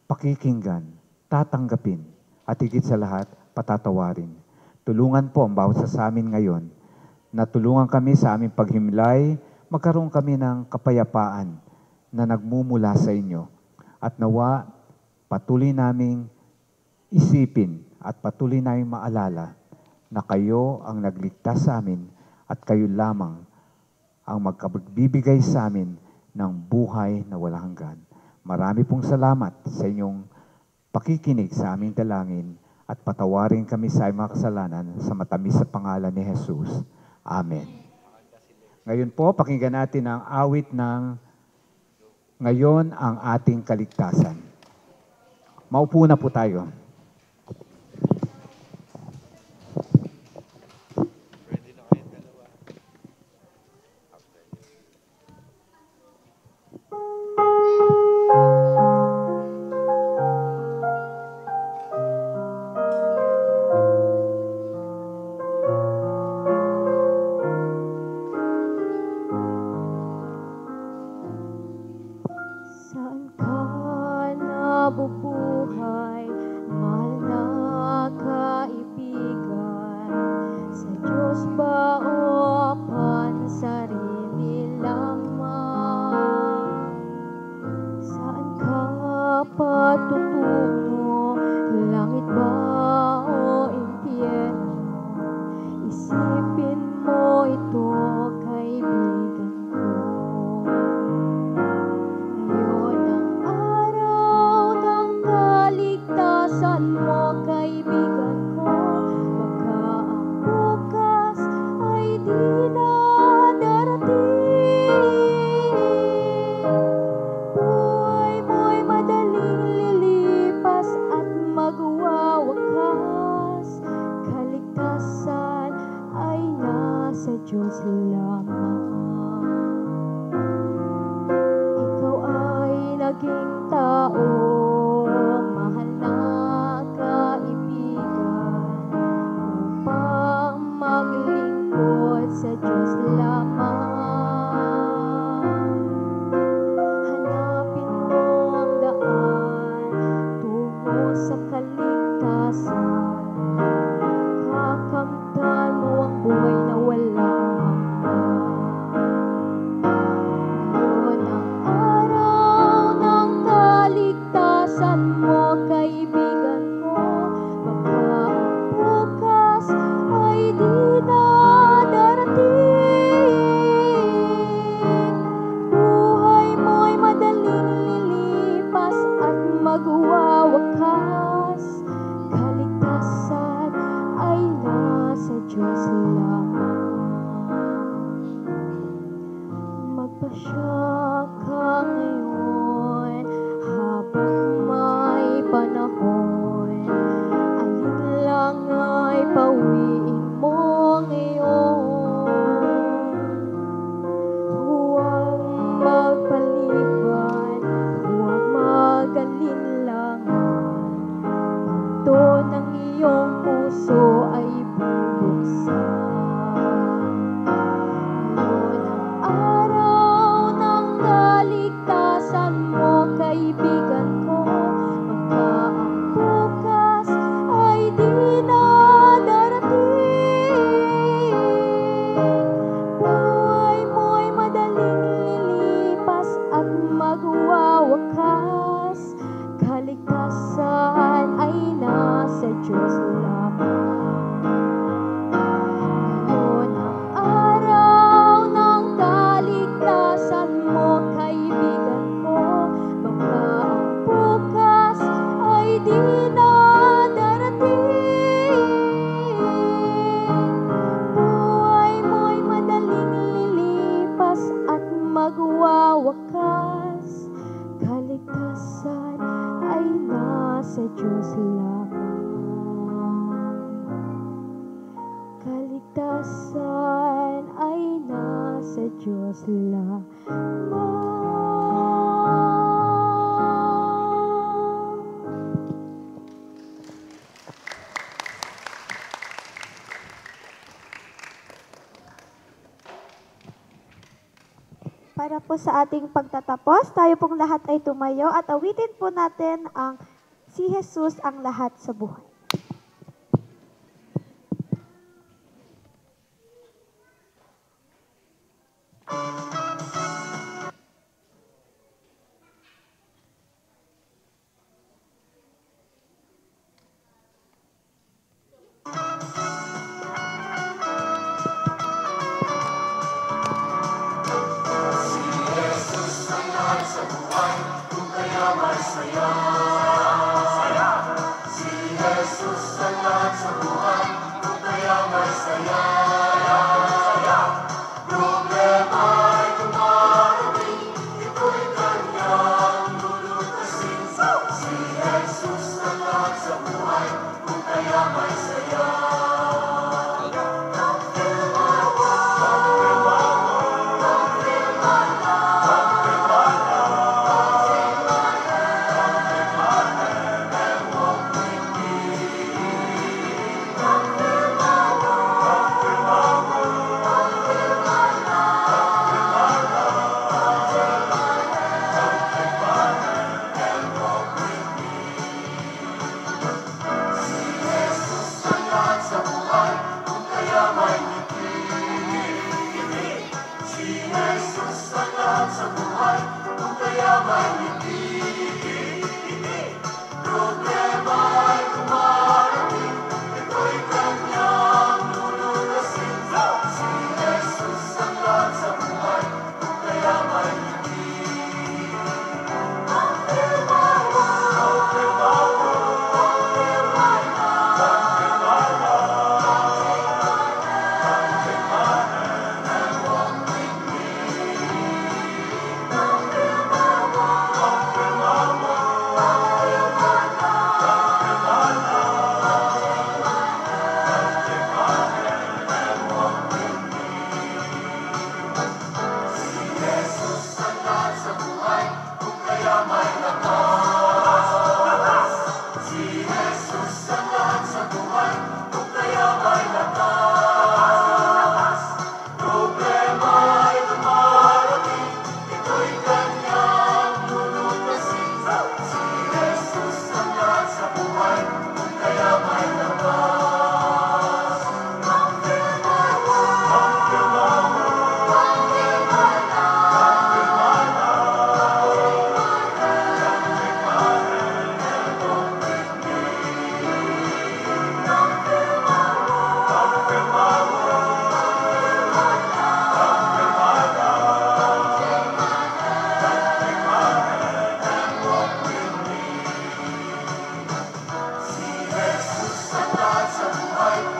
D: pakikinggan, tatanggapin, at higit sa lahat, patatawarin. Tulungan po ang bawat sa amin ngayon na tulungan kami sa aming paghimlay, magkaroon kami ng kapayapaan na nagmumula sa inyo. At nawa, patuloy naming isipin at patuloy naming maalala na kayo ang nagligtas sa amin at kayo lamang ang magkapagbibigay sa amin ng buhay na walang hanggan. Marami pong salamat sa inyong pakikinig sa aming dalangin at patawarin kami sa aming mga kasalanan sa matamis sa pangalan ni Jesus. Amen. Ngayon po, pakinggan natin ang awit ng Ngayon ang Ating Kaligtasan. Maupo na po tayo.
A: Saan ka nabubuhay, mahal na kaibigan? Sa Diyos ba o pansarili lamang? Saan ka patutungo, langit ba o impyerno? Isipin mo ito, kaibigan ko. Ngayon ang araw ng kaligtasan mo, kaibigan ko. Baka ang bukas ay di na darating. Buhay mo'y madaling lilipas at magwawakas. Kaligtasan ay nasa Diyos lamang. Ikaw ay naging tao, mahal na kaibigan, upang maglingkod sa Diyos lamang. Hanapin mo ang daan tungo sa kaligtasan. Kakamtan mo ang buhay na walang hanggan. Ngayon ang araw ng kaligtasan mo, kaibigan ko. Baka ang bukas ay di na darating. Buhay mo'y madaling lilipas at magwawakas. Kaligtasan ay nasa Diyos lamang. Magpasya ka ngayon habang may panahon. Alin lang ay pawiin mo ngayon. Huwag magpaliban, huwag mag-alinlangan. Pinto ng iyong puso ay bubuksan. Ngayon ang araw ng kaligtasan mo, kaibigan ko. Baka ang bukas ay di na darating. Buhay mo'y madaling lilipas at magwawakas. Kaligtasan ay nasa Diyos lamang. Ngayon ang araw ng kaligtasan mo, kaibigan ko. Baka ang bukas ay di na darating. Buhay mo'y madaling lilipas at magwawakas. Kaligtasan ay nasa Diyos lamang. Kaligtasan ay nasa Diyos lamang.
E: Para po sa ating pagtatapos, tayo pong lahat ay tumayo at awitin po natin ang Si Jesus ang lahat sa buhay.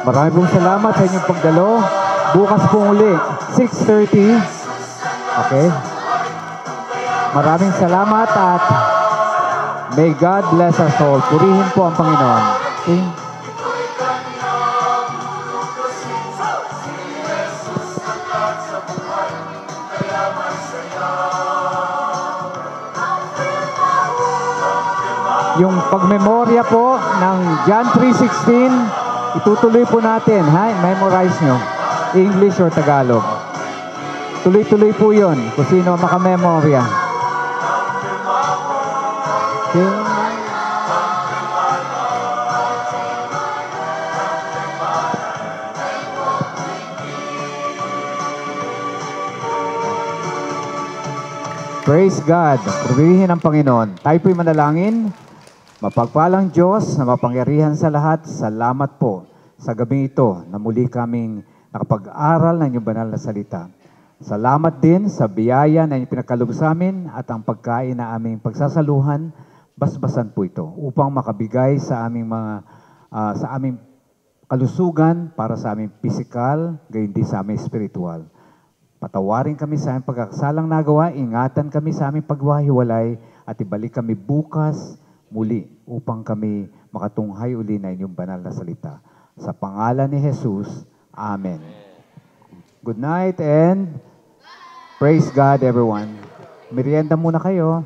D: Maraming pong salamat sa inyong pagdalo. Bukas po uli, 6:30. Okay? Maraming salamat at may God bless us all. Purihin po ang Panginoon. Okay? Yung pagmemorya po ng John 3:16, itutuloy po natin, ha? Memorize nyo. English or Tagalog. Tuloy-tuloy po yun kung sino makamemorya. Okay. Praise God. Purihin ang Panginoon. Tayo po'y manalangin. Mapagpalang Diyos na mapangyarihan sa lahat, salamat po sa gabi ito na muli kaming nakapag-aral ng iyong banal na salita. Salamat din sa biyaya na inyong pinagkaloob sa amin at ang pagkain na aming pagsasaluhan, basbasan po ito upang makabigay sa aming sa aming kalusugan para sa aming pisikal, gayon din sa aming spiritual. Patawarin kami sa aming pagkakasalang nagawa, ingatan kami sa aming pagwahiwalay at ibalik kami bukas muli upang kami makatunghay uli na inyong banal na salita. Sa pangalan ni Jesus, Amen. Good night and praise God everyone. Merienda muna kayo.